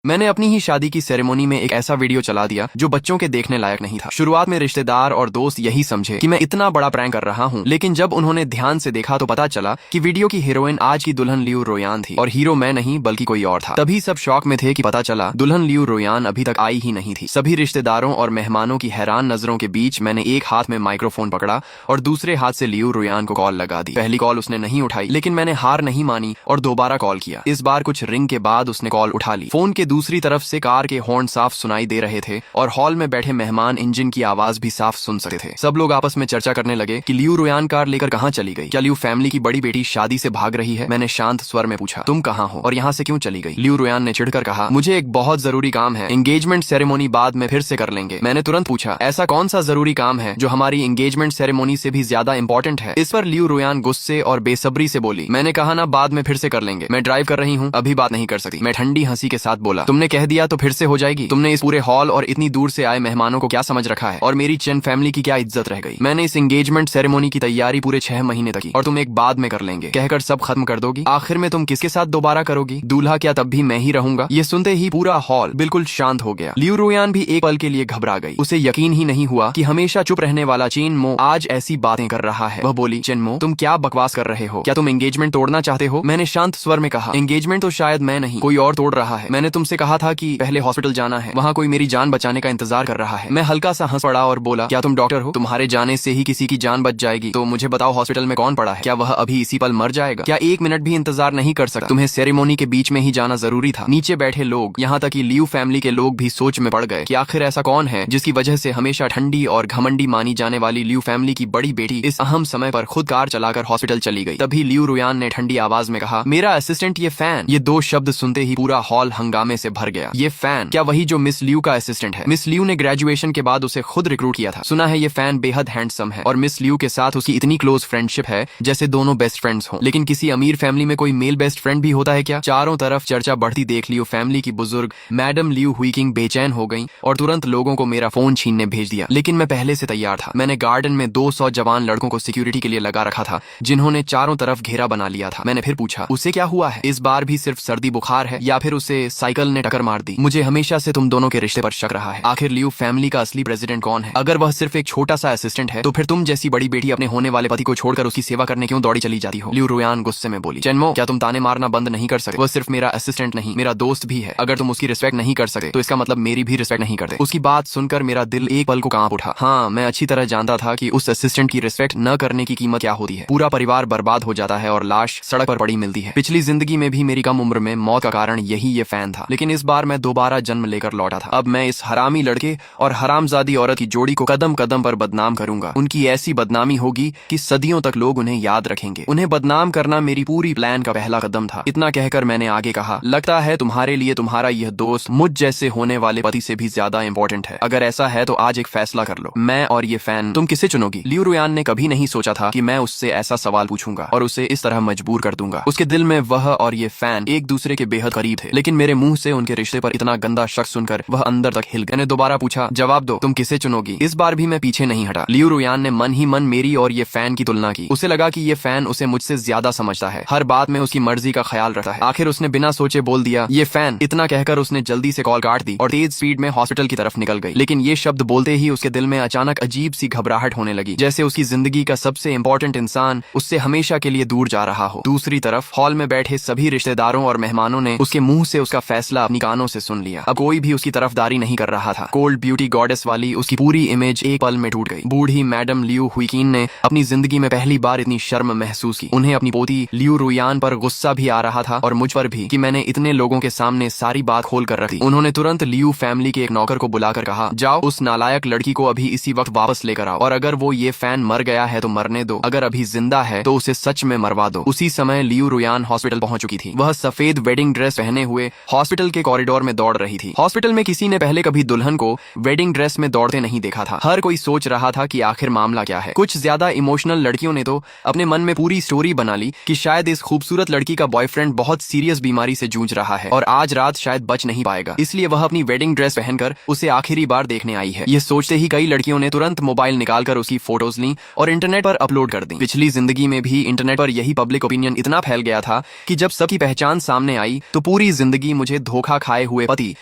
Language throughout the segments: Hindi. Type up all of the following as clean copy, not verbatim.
मैंने अपनी ही शादी की सेरेमनी में एक ऐसा वीडियो चला दिया जो बच्चों के देखने लायक नहीं था। शुरुआत में रिश्तेदार और दोस्त यही समझे कि मैं इतना बड़ा प्रैंक कर रहा हूँ, लेकिन जब उन्होंने ध्यान से देखा तो पता चला कि वीडियो की हीरोइन आज की दुल्हन लियू रोयान थी और हीरो मैं नहीं बल्कि कोई और था। तभी सब शौक में थे कि पता चला दुल्हन लियू रोयान अभी तक आई ही नहीं थी। सभी रिश्तेदारों और मेहमानों की हैरान नजरों के बीच मैंने एक हाथ में माइक्रोफोन पकड़ा और दूसरे हाथ से लियू रोयान को कॉल लगा दी। पहली कॉल उसने नहीं उठाई, लेकिन मैंने हार नहीं मानी और दोबारा कॉल किया। इस बार कुछ रिंग के बाद उसने कॉल उठा ली। फोन के दूसरी तरफ से कार के हॉर्न साफ सुनाई दे रहे थे और हॉल में बैठे मेहमान इंजन की आवाज भी साफ सुन सकते थे। सब लोग आपस में चर्चा करने लगे कि लियू रोयान कार लेकर कहाँ चली गई। क्या लियू फैमिली की बड़ी बेटी शादी से भाग रही है? मैंने शांत स्वर में पूछा, तुम कहाँ हो और यहाँ से क्यों चली गई? लियू रोयान ने चिढ़कर कहा, मुझे एक बहुत जरूरी काम है, एंगेजमेंट सेरेमोनी बाद में फिर से कर लेंगे। मैंने तुरंत पूछा, ऐसा कौन सा जरूरी काम है जो हमारी एंगेजमेंट सेरेमोनी से भी ज्यादा इंपॉर्टेंट है? इस पर लियू रोयान गुस्से और बेसब्री से बोली, मैंने कहा ना बाद में फिर से कर लेंगे, मैं ड्राइव कर रही हूँ, अभी बात नहीं कर सकती। मैं ठंडी हंसी के साथ बोला, तुमने कह दिया तो फिर से हो जाएगी। तुमने इस पूरे हॉल और इतनी दूर से आए मेहमानों को क्या समझ रखा है और मेरी चेन फैमिली की क्या इज्जत रह गई? मैंने इस एंगेजमेंट सेरेमोनी की तैयारी पूरे 6 महीने तक की और तुम एक बाद में कर लेंगे कहकर सब खत्म कर दोगी। आखिर में तुम किसके साथ दोबारा करोगी? दूल्हा क्या तब भी मैं ही रहूंगा? ये सुनते ही पूरा हॉल बिल्कुल शांत हो गया। लियू रोयान भी एक पल के लिए घबरा गई। उसे यकीन ही नहीं हुआ कि हमेशा चुप रहने वाला चेनमो आज ऐसी बातें कर रहा है। वह बोली, चेनमो तुम क्या बकवास कर रहे हो? क्या तुम एंगेजमेंट तोड़ना चाहते हो? मैंने शांत स्वर में कहा, एंगेजमेंट तो शायद मैं नहीं कोई और तोड़ रहा है। मैंने तुमसे कहा था कि पहले हॉस्पिटल जाना है, वहाँ कोई मेरी जान बचाने का इंतजार कर रहा है। मैं हल्का सा हंस पड़ा और बोला, क्या तुम डॉक्टर हो? तुम्हारे जाने से ही किसी की जान बच जाएगी तो मुझे बताओ हॉस्पिटल में कौन पड़ा है? क्या वह अभी इसी पल मर जाएगा? क्या 1 मिनट भी इंतजार नहीं कर सकता? तुम्हें सेरेमोनी के बीच में ही जाना जरूरी था। नीचे बैठे लोग, यहाँ तक कि लियू फैमिली के लोग भी सोच में पड़ गए कि आखिर ऐसा कौन है जिसकी वजह से हमेशा ठंडी और घमंडी मानी जाने वाली लियू फैमिली की बड़ी बेटी इस अहम समय पर खुद कार चलाकर हॉस्पिटल चली गई। तभी लियू रोयान ने ठंडी आवाज में कहा, मेरा असिस्टेंट ये फैन। ये 2 शब्द सुनते ही पूरा हॉल हंगामे से भर गया। ये फैन क्या वही जो मिस लियू का असिस्टेंट है? मिस लियू ने ग्रेजुएशन के बाद उसे खुद रिक्रूट किया था। सुना है ये फैन बेहद हैंडसम है और मिस लियू के साथ उसकी इतनी क्लोज फ्रेंडशिप है जैसे दोनों बेस्ट फ्रेंड्स हों। लेकिन किसी अमीर फैमिली में कोई मेल बेस्ट फ्रेंड भी होता है क्या? चारों तरफ चर्चा बढ़ती देख लियू फैमिली की बुजुर्ग मैडम लियू हुईकिंग बेचैन हो गई और तुरंत लोगों को मेरा फोन छीनने भेज दिया। लेकिन मैं पहले से तैयार था। मैंने गार्डन में 200 जवान लड़कों को सिक्योरिटी के लिए लगा रखा था जिन्होंने चारों तरफ घेरा बना लिया था। मैंने फिर पूछा, उसे क्या हुआ है? इस बार भी सिर्फ सर्दी बुखार है या फिर उसे साइकिल ने टक्कर मार दी? मुझे हमेशा से तुम दोनों के रिश्ते पर शक रहा है। आखिर लियू फैमिली का असली प्रेसिडेंट कौन है? अगर वह सिर्फ एक छोटा सा असिस्टेंट है तो फिर तुम जैसी बड़ी बेटी अपने होने वाले पति को छोड़कर उसकी सेवा करने क्यों दौड़ी चली जाती हो? लियू रोयान गुस्से में बोली, चेनमो क्या तुम ताने मारना बंद नहीं कर सकते? वह सिर्फ मेरा असिस्टेंट नहीं मेरा दोस्त भी है। अगर तुम उसकी रिस्पेक्ट नहीं कर सकते तो इसका मतलब मेरी भी रिस्पेक्ट नहीं करते। उसकी बात सुनकर मेरा दिल एक पल को कांप उठा। हाँ, मैं अच्छी तरह जानता था कि उस असिस्टेंट की रिस्पेक्ट न करने की कीमत क्या होती है। पूरा परिवार बर्बाद हो जाता है और लाश सड़क पर पड़ी मिलती है। पिछली जिंदगी में भी मेरी कम उम्र में मौत का कारण यही ये फैन था, लेकिन इस बार मैं दोबारा जन्म लेकर लौटा था। अब मैं इस हरामी लड़के और हरामजादी औरत की जोड़ी को कदम कदम पर बदनाम करूंगा। उनकी ऐसी बदनामी होगी कि सदियों तक लोग उन्हें याद रखेंगे। उन्हें बदनाम करना मेरी पूरी प्लान का पहला कदम था। इतना कहकर मैंने आगे कहा, लगता है तुम्हारे लिए तुम्हारा यह दोस्त मुझ जैसे होने वाले पति से भी ज्यादा इंपॉर्टेंट है। अगर ऐसा है तो आज एक फैसला कर लो, मैं और ये फैन, तुम किसे चुनोगी? लियू रोयान ने कभी नहीं सोचा था कि मैं उससे ऐसा सवाल पूछूंगा और उसे इस तरह मजबूर कर दूंगा। उसके दिल में वह और ये फैन एक दूसरे के बेहद करीब थे, लेकिन मेरे मुंह से उनके रिश्ते पर इतना गंदा शक सुनकर वह अंदर तक हिल गया। मैंने दोबारा पूछा, जवाब दो, तुम किसे चुनोगी? इस बार भी मैं पीछे नहीं हटा। लियू रोयान ने मन ही मन मेरी और ये फैन की तुलना की। उसे लगा कि ये फैन उसे मुझसे ज्यादा समझता है, हर बात में उसकी मर्जी का ख्याल रखता है। आखिर उसने बिना सोचे बोल दिया, ये फैन। इतना कहकर उसने जल्दी से कॉल काट दी और तेज स्पीड में हॉस्पिटल की तरफ निकल गई। लेकिन ये शब्द बोलते ही उसके दिल में अचानक अजीब सी घबराहट होने लगी, जैसे उसकी जिंदगी का सबसे इंपॉर्टेंट इंसान उससे हमेशा के लिए दूर जा रहा हो। दूसरी तरफ हॉल में बैठे सभी रिश्तेदारों और मेहमानों ने उसके मुंह से उसका फैसला अपनी कानों से सुन लिया। अब कोई भी उसकी तरफदारी नहीं कर रहा था। कोल्ड ब्यूटी गॉडेस वाली उसकी पूरी इमेज एक पल में टूट गई। बूढ़ी मैडम लियू हुईकिन ने अपनी जिंदगी में पहली बार इतनी शर्म महसूस की। उन्हें अपनी पोती लियू रोयान पर गुस्सा भी आ रहा था और मुझ पर भी कि मैंने इतने लोगों के सामने सारी बात खोल कर रखी। उन्होंने तुरंत लियू फैमिली के एक नौकर को बुलाकर कहा, जाओ उस नालायक लड़की को अभी इसी वक्त वापस लेकर आओ और अगर वो ये फैन मर गया है तो मरने दो, अगर अभी जिंदा है तो उसे सच में मरवा दो। उसी समय लियू रोयान हॉस्पिटल पहुंच चुकी थी। वह सफेद वेडिंग ड्रेस पहने हुए हॉस्पिटल के कॉरिडोर में दौड़ रही थी। हॉस्पिटल में किसी ने पहले कभी दुल्हन को वेडिंग ड्रेस में दौड़ते नहीं देखा था। हर कोई सोच रहा था कि आखिर मामला क्या है। कुछ ज्यादा इमोशनल लड़कियों ने तो अपने मन में पूरी स्टोरी बना ली कि शायद इस खूबसूरत लड़की का बॉयफ्रेंड बहुत सीरियस बीमारी से जूझ रहा है और आज रात शायद बच नहीं पाएगा, इसलिए वह अपनी वेडिंग ड्रेस पहनकर उसे आखिरी बार देखने आई है। ये सोचते ही कई लड़कियों ने तुरंत मोबाइल निकालकर उसकी फोटोज ली और इंटरनेट पर अपलोड कर दी। पिछली जिंदगी में भी इंटरनेट पर यही पब्लिक ओपिनियन इतना फैल गया था कि जब सबकी पहचान सामने आई तो पूरी जिंदगी मुझे धोखा खाए हुए पति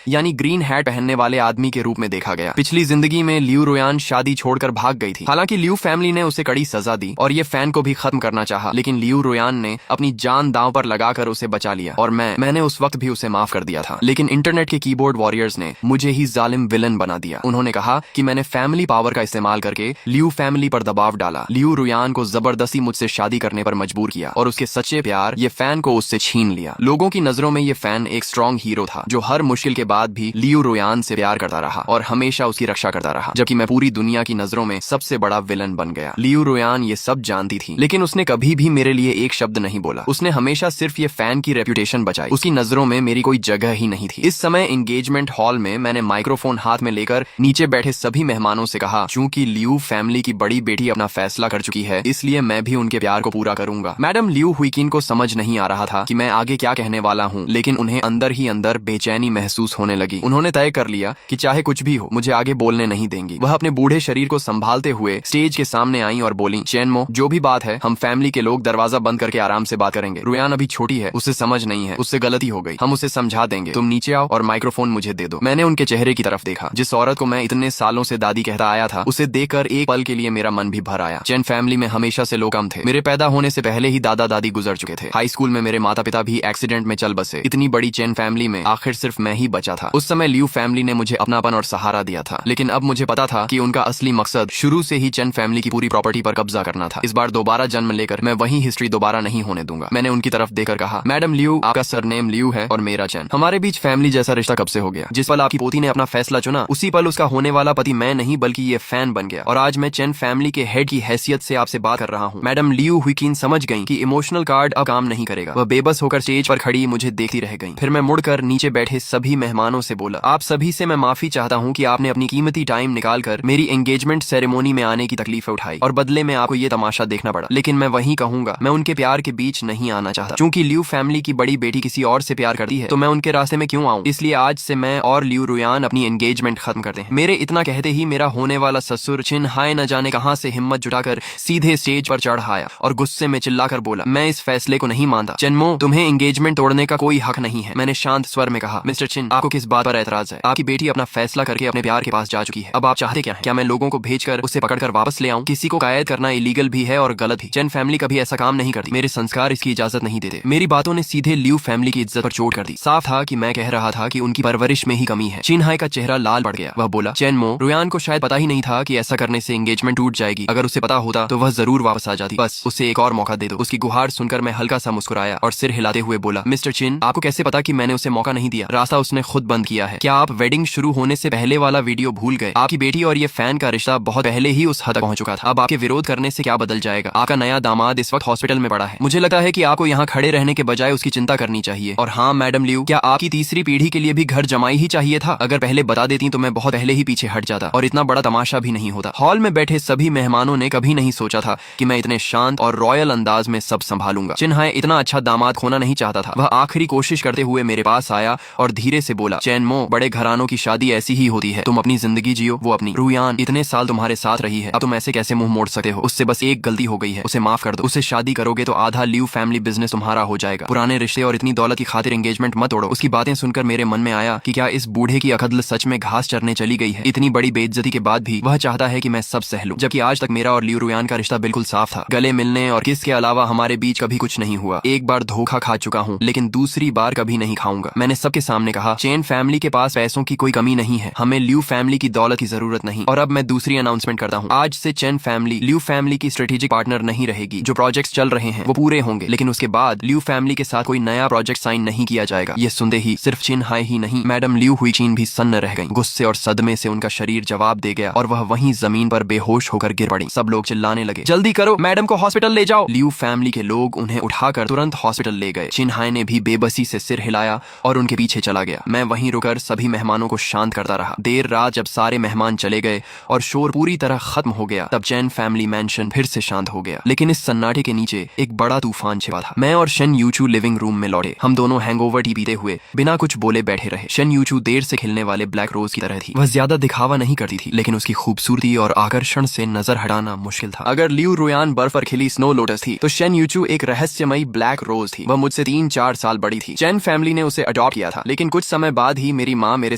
यानी ग्रीन हैट पहनने वाले आदमी के रूप में देखा गया। पिछली जिंदगी में लियू रोयान शादी छोड़कर भाग गई थी। हालांकि लियू फैमिली ने उसे कड़ी सजा दी और ये फैन को भी खत्म करना चाहा, लेकिन लियू रोयान ने अपनी जान दांव पर लगाकर उसे बचा लिया और मैंने उस वक्त भी उसे माफ कर दिया था। लेकिन इंटरनेट के कीबोर्ड वॉरियर्स ने मुझे ही जालिम विलन बना दिया। उन्होंने कहा कि मैंने फैमिली पावर का इस्तेमाल करके लियू फैमिली पर दबाव डाला, लियू रोयान को जबरदस्ती मुझसे शादी करने पर मजबूर किया और उसके सच्चे प्यार ये फैन को उससे छीन लिया। लोगों की नजरों में ये फैन एक स्ट्रॉन्ग हीरो था जो हर मुश्किल के बाद भी लियू रोयान से प्यार करता रहा और हमेशा उसकी रक्षा करता रहा, जबकि मैं पूरी दुनिया की नजरों में सबसे बड़ा विलन बन गया। लियू रोयान ये सब जानती थी, लेकिन उसने कभी भी मेरे लिए एक शब्द नहीं बोला। उसने हमेशा सिर्फ ये फैन की रेपुटेशन बचाई। उसकी नजरों में मेरी कोई जगह ही नहीं थी। इस समय एंगेजमेंट हॉल में मैंने माइक्रोफोन हाथ में लेकर नीचे बैठे सभी मेहमानों से कहा, चूंकि लियू फैमिली की बड़ी बेटी अपना फैसला कर चुकी है, इसलिए मैं भी उनके प्यार को पूरा करूंगा। मैडम लियू हुईकिन को समझ नहीं आ रहा था कि मैं आगे क्या कहने वाला हूँ, लेकिन उन्हें अंदर ही अंदर बेचैनी महसूस होने लगी। उन्होंने तय कर लिया कि चाहे कुछ भी हो मुझे आगे बोलने नहीं देंगी। वह अपने बूढ़े शरीर को संभालते हुए स्टेज के सामने आई और बोली, चेनमो, जो भी बात है हम फैमिली के लोग दरवाजा बंद करके आराम से बात करेंगे। रोयान अभी छोटी है, उसे समझ नहीं है, उससे गलती हो गई, हम उसे समझा देंगे। तुम नीचे आओ और माइक्रोफोन मुझे दे दो। मैंने उनके चेहरे की तरफ देखा। जिस औरत को मैं इतने सालों से दादी कहता आया था, उसे देखकर एक पल के लिए मेरा मन भी भर आया। चेन फैमिली में हमेशा से लोग कम थे। मेरे पैदा होने से पहले ही दादा दादी गुजर चुके थे। हाई स्कूल में मेरे माता पिता भी एक्सीडेंट में चल बसे। इतनी बड़ी चेन फैमिली में आखिर सिर्फ मैं ही बचा था। उस समय लियू फैमिली ने मुझे अपनापन और सहारा दिया था, लेकिन अब मुझे पता था कि उनका असली मकसद शुरू से ही चेन फैमिली की पूरी प्रॉपर्टी पर कब्जा करना था। इस बार दोबारा जन्म लेकर मैं वही हिस्ट्री दोबारा नहीं होने दूंगा। मैंने उनकी तरफ देखकर कहा, मैडम लियू, आपका सरनेम लियू है और मेरा चेन। हमारे बीच फैमिली जैसा रिश्ता कब से हो गया? जिस पल आपकी पोती ने अपना फैसला चुना, उसी पल उसका होने वाला पति मैं नहीं बल्कि ये फैन बन गया और आज मैं चेन फैमिली के हेड की हैसियत से आपसे बात कर रहा हूँ। मैडम लियू हुईकिन समझ गई कि इमोशनल कार्ड अब काम नहीं करेगा। वह बेबस होकर स्टेज पर खड़ी मुझे देखती रह गई। फिर मैं मुड़कर नीचे बैठे सभी मेहमानों से बोला, आप सभी से मैं माफी चाहता हूँ कि आपने अपनी कीमती टाइम निकालकर मेरी एंगेजमेंट सेरेमोनी में आने की तकलीफ उठाई और बदले में आपको ये तमाशा देखना पड़ा। लेकिन मैं वही कहूंगा, मैं उनके प्यार के बीच नहीं आना चाहता। चूंकि लियू फैमिली की बड़ी बेटी किसी और से प्यार करती है तो मैं उनके रास्ते में क्यों आऊं? इसलिए आज से मैं और लियू रोयान अपनी एंगेजमेंट खत्म करते हैं। मेरे इतना कहते ही मेरा होने वाला ससुर चिन हाय न जाने कहां से हिम्मत जुटाकर सीधे स्टेज पर चढ़ आया और गुस्से में चिल्लाकर बोला, मैं इस फैसले को नहीं मानता। चिनमो, तुम्हें एंगेजमेंट तोड़ने का कोई हक नहीं है। मैंने शांत स्वर में कहा, मिस्टर चिन, आपको किस बात पर एतराज है? आपकी बेटी अपना फैसला करके अपने प्यार के पास जा चुकी है। अब आप चाहते क्या हैं? क्या मैं लोगों को भेजकर उसे पकड़कर वापस ले आऊं? किसी को कैद करना इलीगल भी है और गलत भी। चिन फैमिली कभी ऐसा काम नहीं करती। मेरे संस्कार इसकी इजाजत नहीं देते। मेरी बातों ने सीधे लियू फैमिली की इज्जत पर चोट कर दी। साफ था कि मैं कह रहा था कि उनकी परवरिश में ही कमी है। चिन हाय का चेहरा लाल पड़ गया। वह बोला, चेनमो, रोयान को शायद पता ही नहीं था कि ऐसा करने से एंगेजमेंट टूट जाएगी। अगर उसे पता होता तो वह जरूर वापस आ जाती। बस उसे एक और मौका दे दो। उसकी गुहार सुनकर मैं हल्का सा मुस्कुराया और सिर हिलाते हुए बोला, मिस्टर चिन, आपको कैसे पता कि मैंने उसे मौका नहीं दिया? रास्ता उसने खुद बंद किया है। क्या आप वेडिंग शुरू होने से पहले वाला वीडियो भूल गए? आपकी बेटी और ये फैन का रिश्ता बहुत पहले ही उस हद तक पहुंच चुका था। अब आपके विरोध करने से क्या बदल जाएगा? आपका नया दामाद इस वक्त हॉस्पिटल में पड़ा है। मुझे लगता है कि आपको यहाँ खड़े रहने के बजाय उसकी चिंता करनी चाहिए। और हाँ मैडम लियू, क्या आपकी तीसरी पीढ़ी के लिए भी घर जमाई ही चाहिए था? अगर पहले बता देती तो मैं बहुत पहले ही पीछे हट जाता और इतना बड़ा तमाशा भी नहीं होता। हॉल में बैठे सभी मेहमानों ने कभी नहीं सोचा था कि मैं इतने शांत और रॉयल अंदाज में सब संभालूंगा। चिन्हाय इतना अच्छा दामाद खोना नहीं चाहता था। वह आखिरी कोशिश करते हुए मेरे पास आया और धीरे से बोला, चैनमो, बड़े घरानों की शादी ऐसी ही होती है। तुम अपनी जिंदगी जियो, वो अपनी। रोयान इतने साल तुम्हारे साथ रही है, अब तुम ऐसे कैसे मुंह मोड़ सकते हो? उससे बस एक गलती हो गई है, उसे माफ कर दो। उससे शादी करोगे तो आधा लियू फैमिली बिजनेस तुम्हारा हो जाएगा। पुराने रिश्ते और इतनी दौलत की खातिर एंगेजमेंट मत तोड़ो। उसकी बातें सुनकर मेरे मन में आया कि क्या इस बूढ़े की अकदल सच में घास चरने चली गई है? इतनी बड़ी बेइज्जती के बाद भी वह चाहता है कि मैं सब सह लूं, जबकि आज तक मेरा और लियू रोयान का रिश्ता बिल्कुल साफ था। गले मिलने और किस के अलावा हमारे बीच कभी कुछ नहीं हुआ। एक बार धोखा खा चुका हूँ, लेकिन दूसरी बार कभी नहीं खाऊंगा। मैंने सबके सामने कहा, चेन फैमिली के पास पैसों की कोई कमी नहीं है। हमें लियू फैमिली की दौलत की जरूरत नहीं। और अब मैं दूसरी अनाउंसमेंट करता हूँ, आज से चेन फैमिली लियू फैमिली की स्ट्रेटेजिक पार्टनर नहीं रहेगी। जो प्रोजेक्ट्स चल रहे हैं वो पूरे होंगे, लेकिन उसके बाद लियू फैमिली के साथ कोई नया प्रोजेक्ट साइन नहीं किया जाएगा। ये सुनते ही सिर्फ चिन हाय ही नहीं, मैडम लियू हुईचिन भी सन्न रह गईं। गुस्से और सदमे से उनका शरीर जवाब दे गया और वह वहीं जमीन पर बेहोश होकर गिर पड़ी। सब लोग चिल्लाने लगे, जल्दी करो, मैडम को हॉस्पिटल ले जाओ। लियू फैमिली के लोग उन्हें उठाकर तुरंत हॉस्पिटल ले गए। चिन हाय ने भी बेबसी से सिर हिलाया और उनके पीछे चला गया। मैं वहीं रुकर सभी मेहमानों को शांत करता रहा। देर रात जब सारे मेहमान चले गए और शोर पूरी तरह खत्म हो गया, तब चैन फैमिली मैंशन फिर से शांत हो गया। लेकिन इस सन्नाटे के नीचे एक बड़ा तूफान छिपा था। मैं और शन यूचू लिविंग रूम में लौटे। हम दोनों हैंगओवर टी पीते हुए बिना कुछ बोले बैठे रहे। शन यूचू देर से खिलने वाले ब्लैक रोज की तरह थी। वह ज्यादा दिखावा नहीं करती थी, लेकिन उसकी खूबसूरती और आकर्षण से नजर हटाना मुश्किल था। अगर लियू रोयान बर्फ पर खिली स्नो लोटस थी, तो शन यूचू एक रहस्यमयी ब्लैक रोज थी। वह मुझसे 3-4 साल बड़ी थी। चैन फैमिली ने उसे अडॉप्ट किया था, लेकिन कुछ समय बाद ही मेरी माँ मेरे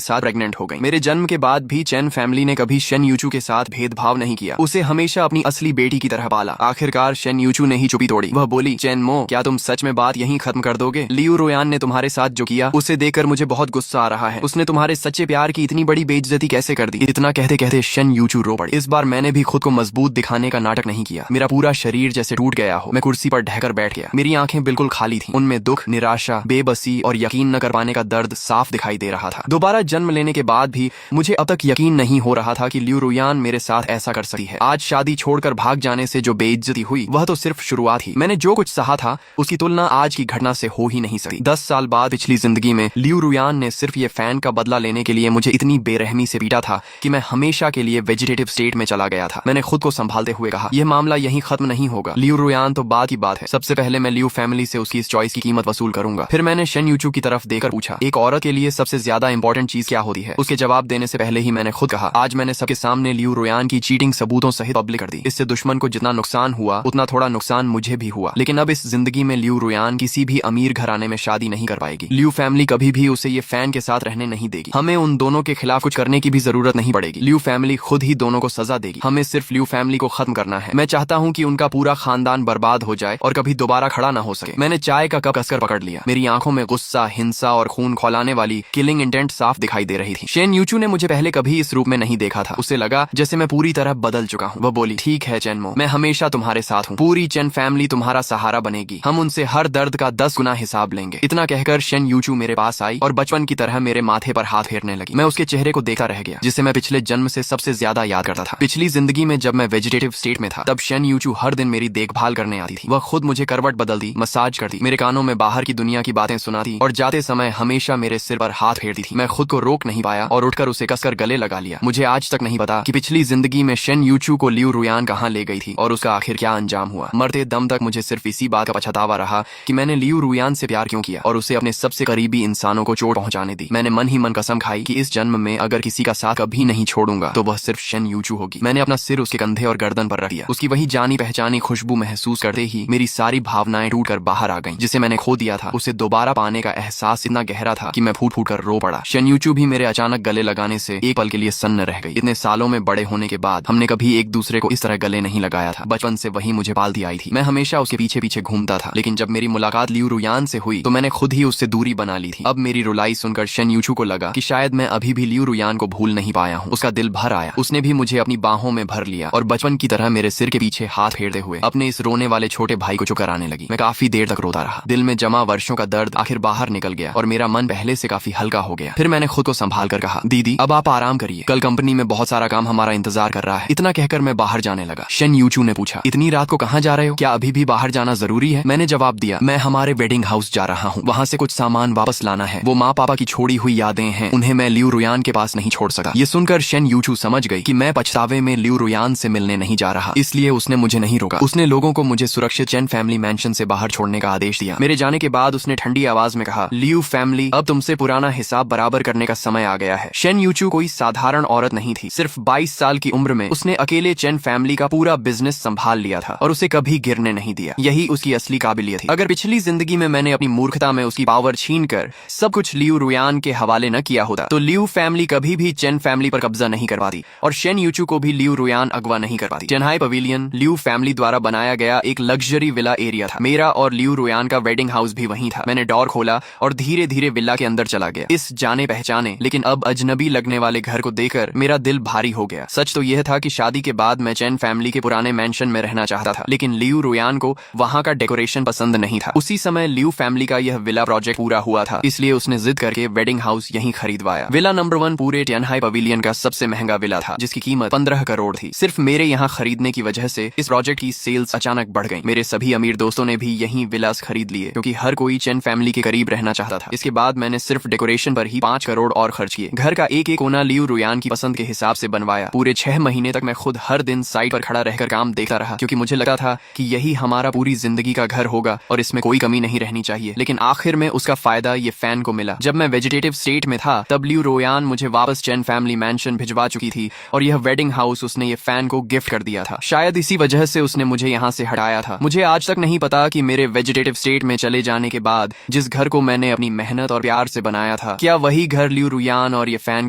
साथ प्रेग्नेंट हो गई। मेरे जन्म के बाद भी चेन फैमिली ने कभी शेन यूचू के साथ भेदभाव नहीं किया, उसे हमेशा अपनी असली बेटी की तरह पाला। आखिरकार शेन यूचू ने ही चुप्पी तोड़ी। वह बोली, चेन मो, क्या तुम सच में बात यहीं खत्म कर दोगे? लियू रोयान ने तुम्हारे साथ जो किया उसे देखकर मुझे बहुत गुस्सा आ रहा है। उसने तुम्हारे सच्चे प्यार की इतनी बड़ी बेइज्जती कैसे कर दी? इतना कहते कहते शेन यूचू रो पड़ी। इस बार मैंने भी खुद को मजबूत दिखाने का नाटक नहीं किया। मेरा पूरा शरीर जैसे टूट गया हो। मैं कुर्सी पर ढहकर बैठ गया। मेरी आंखें बिल्कुल खाली थी, उनमें दुख, निराशा, बेबसी और यकीन न कर पाने का दर्द साफ दिखाई दे रहा था। दोबारा जन्म लेने के बाद भी मुझे अब तक यकीन नहीं हो रहा था कि लियू रोयान मेरे साथ ऐसा कर सकती है। आज शादी छोड़कर भाग जाने से जो बेइज्जती हुई वह तो सिर्फ शुरुआत ही। मैंने जो कुछ सहा था उसकी तुलना आज की घटना से हो ही नहीं सकती। 10 साल बाद पिछली जिंदगी में लियू रोयान ने सिर्फ ये फैन का बदला लेने के लिए मुझे इतनी बेरहमी से पीटा था कि मैं हमेशा के लिए वेजिटेटिव स्टेट में चला गया था। मैंने खुद को संभालते हुए कहा, यह मामला यहीं खत्म नहीं होगा। लियू रोयान तो बात की बात है। सबसे पहले मैं लियू फैमिली से उसकी इस चॉइस की कीमत वसूल करूंगा। फिर मैंने शेन यूचू की तरफ देखकर पूछा, एक औरत के लिए सबसे ज्यादा इंपॉर्टेंट चीज क्या होती है? उसके जवाब देने से पहले ही मैंने खुद कहा, आज मैंने सबके सामने लियू रोयान की चीटिंग सबूतों सहित पब्लिक कर दी। इससे दुश्मन को जितना नुकसान हुआ उतना थोड़ा नुकसान मुझे भी हुआ। लेकिन अब इस जिंदगी में लियू रोयान किसी भी अमीर घराने में शादी नहीं कर पाएगी। लियू फैमिली कभी भी उसे ये फैन के साथ रहने नहीं देगी। हमें उन दोनों के खिलाफ कुछ करने की भी जरूरत नहीं पड़ेगी। लियू फैमिली खुद ही दोनों को सजा देगी। हमें सिर्फ लियू फैमिली को खत्म करना है। मैं चाहता हूँ कि उनका पूरा खानदान बर्बाद हो जाए और कभी दोबारा खड़ा ना हो सके। मैंने चाय का कप कसकर पकड़ लिया। मेरी आंखों में गुस्सा, हिंसा और खून खौलाने वाली किलिंग इंटेंट साफ दिखाई दे रही थी। शेन यूचू ने मुझे पहले कभी इस रूप में नहीं देखा था। उसे लगा जैसे मैं पूरी तरह बदल चुका हूँ। वह बोली, ठीक है चेनमो, मैं हमेशा तुम्हारे साथ हूँ। पूरी चेन फैमिली तुम्हारा सहारा बनेगी। हम उनसे हर दर्द का 10 गुना हिसाब लेंगे। इतना कहकर शेन यूचू मेरे पास आई और बचपन की तरह मेरे माथे पर हाथ फेरने लगी। मैं उसके चेहरे को देखता रह गया जिसे मैं पिछले जन्म से सबसे ज्यादा याद करता था। पिछली जिंदगी में जब मैं वेजिटेटिव स्टेट में था तब शेन यूचू हर दिन मेरी देखभाल करने आती थी। वह खुद मुझे करवट बदलती, मसाज करती, मेरे कानों में बाहर की दुनिया की बातें सुनाती और जाते समय हमेशा मेरे सिर पर हाथ फेरती थी। मैं खुद को रोक नहीं पाया और उठकर उसे कसकर गले लगा लिया। मुझे आज तक नहीं पता कि पिछली जिंदगी में शेन यूचू को लियू रोयान कहाँ ले गई थी और उसका आखिर क्या अंजाम हुआ। मरते दम तक मुझे सिर्फ इसी बात का पछतावा रहा कि मैंने लियू रोयान से प्यार क्यों किया और उसे अपने सबसे करीबी इंसानों को चोट पहुंचाने दी। मैंने मन ही मन कसम खाई कि इस जन्म में अगर किसी का साथ कभी नहीं छोड़ूंगा तो वह सिर्फ शेन यूचू होगी। मैंने अपना सिर उसके कंधे और गर्दन पर रख दिया। उसकी वही जानी पहचानी खुशबू महसूस करते ही मेरी सारी भावनाएं टूट कर बाहर आ गईं। जिसे मैंने खो दिया था उसे दोबारा पाने का एहसास इतना गहरा था कि मैं फूट फूट कर रो पड़ा। शेन यूचू भी मेरे अचानक गले लगाने से एक पल के लिए सन्न रह गई। इतने सालों में बड़े होने के बाद हमने कभी एक दूसरे को इस तरह गले नहीं लगाया था। बचपन से वही मुझे पालती आई थी। मैं हमेशा उसके पीछे पीछे घूमता था, लेकिन जब मेरी मुलाकात लियू रोयान से हुई तो मैंने खुद ही उससे दूरी बना ली थी। अब मेरी रुलाई सुनकर शेन यूचू को लगा कि शायद मैं अभी भी लियू रोयान को भूल नहीं पाया हूँ। उसका दिल भर आया। उसने भी मुझे अपनी बाहों में भर लिया और बचपन की तरह मेरे सिर के पीछे हाथ फेरते हुए अपने इस रोने वाले छोटे भाई को चुप कराने लगी। मैं काफी देर तक रोता रहा। दिल में जमा वर्षों का दर्द आखिर बाहर निकल गया और मेरा मन पहले से काफी हल्का हो गया। फिर मैंने खुद को संभाल कर कहा, दीदी अब आप आराम करिए, कल कंपनी में बहुत सारा काम हमारा इंतजार कर रहा है। इतना कहकर मैं बाहर जाने लगा। शेन यूचू ने पूछा, इतनी रात को कहाँ जा रहे हो? क्या अभी भी बाहर जाना जरूरी है? मैंने जवाब दिया, मैं हमारे वेडिंग हाउस जा रहा हूँ। वहाँ से कुछ सामान वापस लाना है। वो माँ पापा की छोड़ी हुई यादें हैं, उन्हें मैं लियू रोयान के पास नहीं छोड़ सका। ये सुनकर शेन यूचू समझ गई कि मैं पछतावे में लियू रोयान से मिलने नहीं जा रहा, इसलिए उसने मुझे नहीं रोका। उसने लोगों को मुझे सुरक्षित चेन फैमिली मैंशन से बाहर छोड़ने का आदेश दिया। मेरे जाने के बाद उसने ठंडी आवाज में कहा, लियू फैमिली, अब तुमसे पुराना हिसाब बराबर करने का समय आ गया है। शेन यूचू कोई साधारण औरत नहीं थी। सिर्फ 22 साल की उम्र में उसने अकेले चेन फैमिली का पूरा बिजनेस संभाल लिया था और उसे कभी गिरने नहीं दिया। यही उसकी असली काबिलियत थी। अगर पिछली जिंदगी में मैंने अपनी मूर्खता में उसकी पावर छीनकर सब कुछ लियू रोयान के हवाले न किया होता तो लियू फैमिली कभी भी चेन फैमिली पर कब्जा नहीं कर पाती और शेन यूचू को भी लियू रोयान अगवा नहीं कर पाती। चेन्हाई पवेलियन लियू फैमिली द्वारा बनाया गया एक लग्जरी विला एरिया था। मेरा और लियू रोयान का वेडिंग हाउस भी वहीं था। मैंने डोर खोला और धीरे धीरे विला के अंदर चला गया। इस जाने पहचाने लेकिन अब अजनबी लगने वाले घर को देखकर मेरा दिल भारी हो गया। सच तो यह था कि शादी के बाद मैं चेन फैमिली के पुराने मैंशन में रहना चाहता था, लेकिन लियू रोयान को वहां का डेकोरेशन पसंद नहीं था। उसी समय लियू फैमिली का यह विला प्रोजेक्ट पूरा हुआ था, इसलिए उसने जिद करके वेडिंग हाउस यहीं खरीदवाया। विला नंबर 1 पूरे टियानहाई पवेलियन का सबसे महंगा विला था, जिसकी कीमत 15 करोड़ थी। सिर्फ मेरे यहाँ खरीदने की वजह से इस प्रोजेक्ट की सेल्स अचानक बढ़ गई। मेरे सभी अमीर दोस्तों ने भी यहीं विलास खरीद लिए क्योंकि हर कोई चेन फैमिली के करीब रहना चाहता था। इसके बाद मैंने सिर्फ डेकोरेशन पर ही 5 करोड़ और खर्च किए। घर का एक एक कोना लियू रोयान की पसंद के हिसाब से बनवाया। पूरे 6 महीने तक मैं खुद हर दिन साइट पर खड़ा रहकर काम देखता रहा क्योंकि मुझे लगा था कि यही हमारा पूरी जिंदगी का घर होगा और इसमें कोई कमी नहीं रहनी चाहिए। लेकिन आखिर में उसका फायदा ये फैन को मिला। जब मैं वेजिटेटिव स्टेट में था तब लियू रोयान मुझे वापस चेन फैमिली मैंशन भिजवा चुकी थी और यह वेडिंग हाउस उसने ये फैन को गिफ्ट कर दिया था। शायद इसी वजह से उसने मुझे यहाँ से हटाया था। मुझे आज तक नहीं पता कि मेरे वेजिटेटिव स्टेट में चले जाने के बाद जिस घर को मैंने अपनी मेहनत और प्यार से बनाया था? क्या वही घर लियू रुयान और ये फैन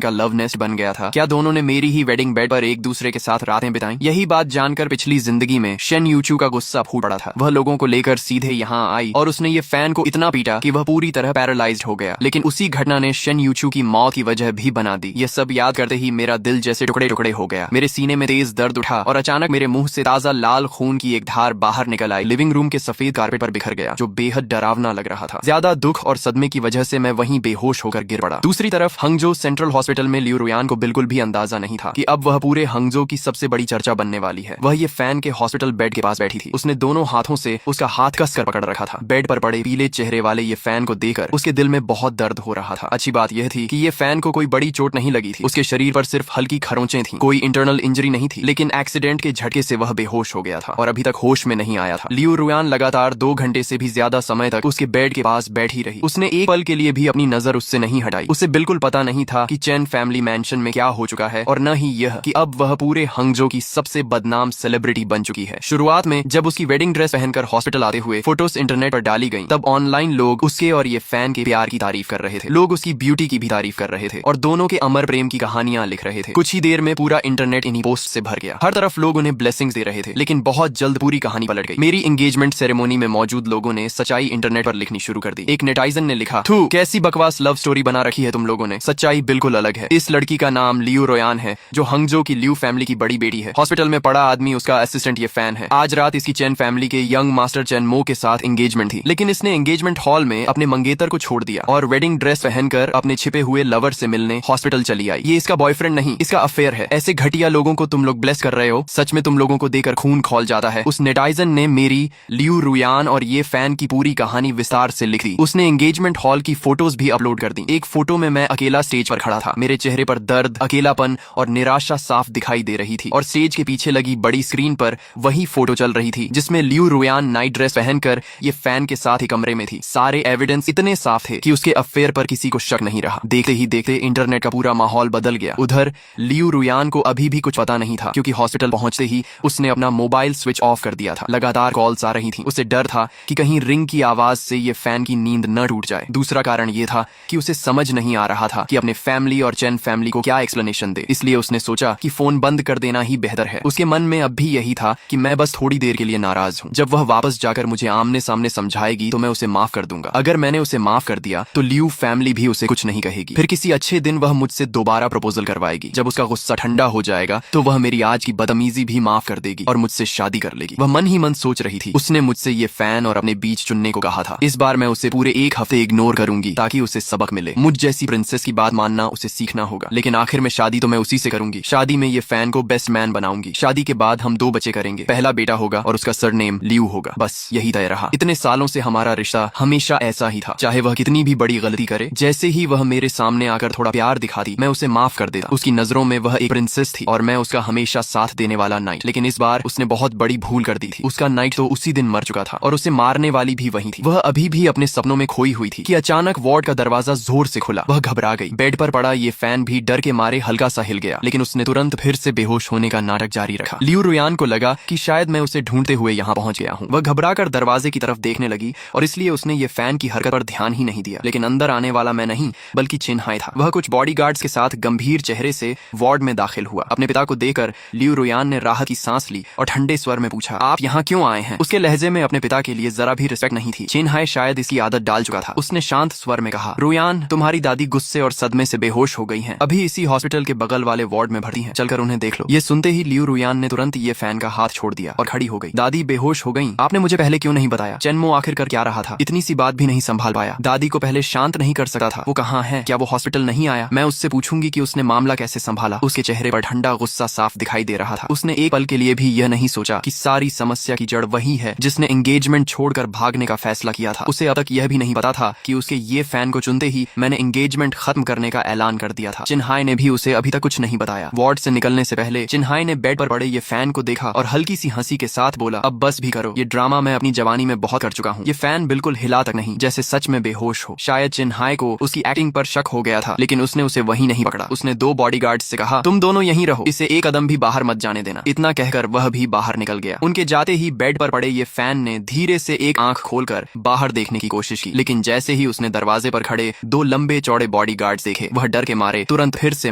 का लव नेस्ट बन गया था? क्या दोनों ने मेरी ही वेडिंग बेड पर एक दूसरे के साथ रातें बिताई? यही बात जानकर पिछली जिंदगी में शेन यूचू का गुस्सा फूट पड़ा था। वह लोगों को लेकर सीधे यहाँ आई और उसने ये फैन को इतना पीटा कि वह पूरी तरह पैरालाइज्ड हो गया। लेकिन उसी घटना ने शेन यूचू की मौत की वजह भी बना दी। ये सब याद करते ही मेरा दिल जैसे टुकड़े टुकड़े हो गया। मेरे सीने में तेज दर्द उठा और अचानक मेरे मुंह से ताजा लाल खून की एक धार बाहर निकल आई। लिविंग रूम के सफेद कारपेट पर बिखर गया, जो बेहद डरावना लग रहा था। ज्यादा दुख और सदमे की वजह से मैं वहीं बेहोश होकर गिर पड़ा। दूसरी तरफ हंगजो सेंट्रल हॉस्पिटल में लियू रुयान को बिल्कुल भी अंदाजा नहीं था कि अब वह पूरे हंगजो की सबसे बड़ी चर्चा बनने वाली है। वह ये फैन के हॉस्पिटल बेड के पास बैठी थी। उसने दोनों हाथों से उसका हाथ कसकर पकड़ रखा था। बेड पर पड़े पीले चेहरे वाले ये फैन को देखकर उसके दिल में बहुत दर्द हो रहा था। अच्छी बात यह थी कि ये फैन को कोई बड़ी चोट नहीं लगी थी। उसके शरीर पर सिर्फ हल्की खरोंचें थीं। कोई इंटरनल इंजरी नहीं थी, लेकिन एक्सीडेंट के झटके से वह बेहोश हो गया था और अभी तक होश में नहीं आया था। लियू रुयान लगातार 2 घंटे से भी ज्यादा समय तक उसके बेड के पास बैठी रही। उसने एक पल के लिए भी अपनी नजर उससे नहीं हटाई। उसे बिल्कुल पता नहीं था कि चेन फैमिली मैंशन में क्या हो चुका है और न ही यह कि अब वह पूरे हंगजो की सबसे बदनाम सेलिब्रिटी बन चुकी है। शुरुआत में जब उसकी वेडिंग ड्रेस पहनकर हॉस्पिटल आते हुए फोटोज इंटरनेट पर डाली गईं, तब ऑनलाइन लोग उसके और ये फैन के प्यार की तारीफ कर रहे थे। लोग उसकी ब्यूटी की भी तारीफ कर रहे थे और दोनों के अमर प्रेम की कहानियां लिख रहे थे। कुछ ही देर में पूरा इंटरनेट इन्हीं पोस्ट से भर गया। हर तरफ लोग उन्हें ब्लेसिंग्स दे रहे थे, लेकिन बहुत जल्द पूरी कहानी पलट गई। मेरी एंगेजमेंट सेरेमोनी में मौजूद लोगों ने सच्चाई इंटरनेट पर लिखनी शुरू कर दी। एक नेटाइजन ने लिखा, थू, कैसी बकवास लव स्टोरी बना रखी है तुम लोगों ने। सच्चाई बिल्कुल अलग है। इस लड़की का नाम लियू रुयान है, जो हंगजो की लियू फैमिली की बड़ी बेटी है। हॉस्पिटल में पड़ा आदमी उसका असिस्टेंट ये फैन है। आज रात इसकी चेन फैमिली के यंग मास्टर चेन मो के साथ एंगेजमेंट थी, लेकिन इसने एंगेजमेंट हॉल में अपने मंगेतर को छोड़ दिया और वेडिंग ड्रेस पहनकर अपने छिपे हुए लवर से मिलने हॉस्पिटल चली आई। ये इसका बॉयफ्रेंड नहीं, इसका अफेयर है। ऐसे घटिया लोगों को तुम लोग ब्लेस कर रहे हो। सच में तुम लोगों को देकर खून खौल जाता है। उस नेटाइजन ने मेरी, लियू रुयान और ये फैन की पूरी कहानी विस्तार से लिख दी। उसने एंगेजमेंट हॉल की फोटोज भी अपलोड कर दी। एक फोटो में मैं अकेला स्टेज पर खड़ा था। मेरे चेहरे पर दर्द, अकेलापन और निराशा साफ दिखाई दे रही थी और स्टेज के पीछे लगी बड़ी स्क्रीन पर वही फोटो चल रही थी जिसमें लियू रुयान नाइट ड्रेस पहनकर ये फैन के साथ ही कमरे में थी। सारे एविडेंस इतने साफ थे कि उसके अफेयर पर किसी को शक नहीं रहा। देखते ही देखते इंटरनेट का पूरा माहौल बदल गया। उधर लियू रुयान को अभी भी कुछ पता नहीं था, क्योंकि हॉस्पिटल पहुंचते ही उसने अपना मोबाइल स्विच ऑफ कर दिया था। लगातार कॉल्स आ रही थी। उसे डर था कि कहीं रिंग की आवाज से ये फैन की नींद न टूट जाए। दूसरा कारण ये था कि उसे समझ नहीं आ रहा था कि अपने फैमिली और चेन फैमिली को क्या एक्सप्लेनेशन दे। इसलिए उसने सोचा कि फोन बंद कर देना ही बेहतर है। उसके मन में अब भी यही था कि मैं बस थोड़ी देर के लिए नाराज हूँ। जब वह वापस जाकर मुझे आमने सामने समझाएगी तो मैं उसे माफ कर दूंगा। अगर मैंने उसे माफ कर दिया तो लियू फैमिली भी उसे कुछ नहीं कहेगी। फिर किसी अच्छे दिन वह मुझसे दोबारा प्रपोजल करवाएगी। जब उसका गुस्सा ठंडा हो जाएगा तो वह मेरी आज की बदतमीजी भी माफ कर देगी और मुझसे शादी कर लेगी। वह मन ही मन सोच रही थी। उसने मुझसे ये फैन और अपने बीच चुनने को कहा था। इस बार मैं उसे पूरे 1 हफ्ते इग्नोर करूंगी ताकि उसे सबक मिले। मुझ जैसी प्रिंसेस की बात मानना उसे सीखना होगा। लेकिन आखिर में शादी तो मैं उसी से करूंगी। शादी में ये फैन को बेस्ट मैन बनाऊंगी। शादी के बाद हम 2 बच्चे करेंगे। पहला बेटा होगा और उसका सरनेम लियू होगा। बस यही तय रहा। इतने सालों से हमारा रिश्ता हमेशा ऐसा ही था। चाहे वह कितनी भी बड़ी गलती करे, जैसे ही वह मेरे सामने आकर थोड़ा प्यार दिखाती, मैं उसे माफ कर देता। उसकी नजरों में वह एक प्रिंसेस थी और मैं उसका हमेशा साथ देने वाला नाइट। लेकिन इस बार उसने बहुत बड़ी भूल कर दी थी। उसका नाइट तो उसी दिन मर चुका था और उसे मारने वाली भी वही थी। वह अभी भी अपने सपनों में खोई हुई थी कि अचानक वार्ड का दरवाजा जोर से खुला। वह घबरा गई। बेड पर पड़ा ये फैन भी डर के मारे हल्का सा हिल गया, लेकिन उसने तुरंत फिर से बेहोश होने का नाटक जारी रखा। लियू रुयान को लगा कि शायद मैं उसे ढूंढते हुए यहाँ पहुंच गया हूँ। वह घबराकर दरवाजे की तरफ देखने लगी और इसलिए उसने ये फैन की हरकत पर ध्यान ही नहीं दिया। लेकिन अंदर आने वाला मैं नहीं बल्कि चिन्हाई था। वह कुछ बॉडीगार्ड्स के साथ गंभीर चेहरे से वार्ड में दाखिल हुआ। अपने पिता को देखकर लियू रुयान ने राहत की सांस ली और ठंडे स्वर में पूछा, आप यहाँ क्यों आए हैं? उसके लहजे में अपने पिता के लिए जरा भी रिस्पेक्ट नहीं थी। चिन्हाई शायद इसकी आदत डाल चुका था। उसने शांत स्वर में कहा, रुयान, तुम्हारी दादी गुस्से और सदमे से बेहोश हो गई हैं। अभी इसी हॉस्पिटल के बगल वाले वार्ड में भर्ती हैं। चलकर उन्हें देख लो। ये सुनते ही लियू रुयान ने तुरंत ये फैन का हाथ छोड़ दिया और खड़ी हो गई। दादी बेहोश हो गई? आपने मुझे पहले क्यों नहीं बताया? चेनमो आखिर कर क्या रहा था? इतनी सी बात भी नहीं संभाल पाया। दादी को पहले शांत नहीं कर सकता था। वो कहाँ है? क्या वो हॉस्पिटल नहीं आया? मैं उससे पूछूंगी कि उसने मामला कैसे संभाला। उसके चेहरे पर ठंडा गुस्सा साफ दिखाई दे रहा था। उसने एक पल के लिए भी यह नहीं सोचा कि सारी समस्या की जड़ वही है जिसने एंगेजमेंट छोड़कर भागने का फैसला किया था। उसे अब तक यह भी नहीं पता था कि उसके ये फैन को चुनते ही मैंने एंगेजमेंट खत्म करने का ऐलान कर दिया था। चिन्हाई ने भी उसे अभी तक कुछ नहीं बताया। वार्ड से निकलने से पहले चिन्हाई ने बेड पर पड़े ये फैन को देखा और हल्की सी हंसी के साथ बोला, अब बस भी करो। ये ड्रामा मैं अपनी जवानी में बहुत कर चुका हूँ। ये फैन बिल्कुल हिला तक नहीं, जैसे सच में बेहोश हो। शायद चिन्हाई को उसकी एक्टिंग पर शक हो गया था, लेकिन उसने उसे वहीं नहीं पकड़ा। उसने 2 बॉडीगार्ड्स से कहा, तुम दोनों यहीं रहो, इसे एक कदम भी बाहर मत जाने देना। इतना कहकर वह भी बाहर निकल गया। उनके जाते ही बेड पर पड़े ये फैन ने धीरे से एक आंख खोलकर बाहर देखने की कोशिश की, लेकिन जैसे ही उसने दरवाजे पर खड़े 2 लंबे चौड़े बॉडीगार्ड्स देखे। वह डर के मारे तुरंत फिर से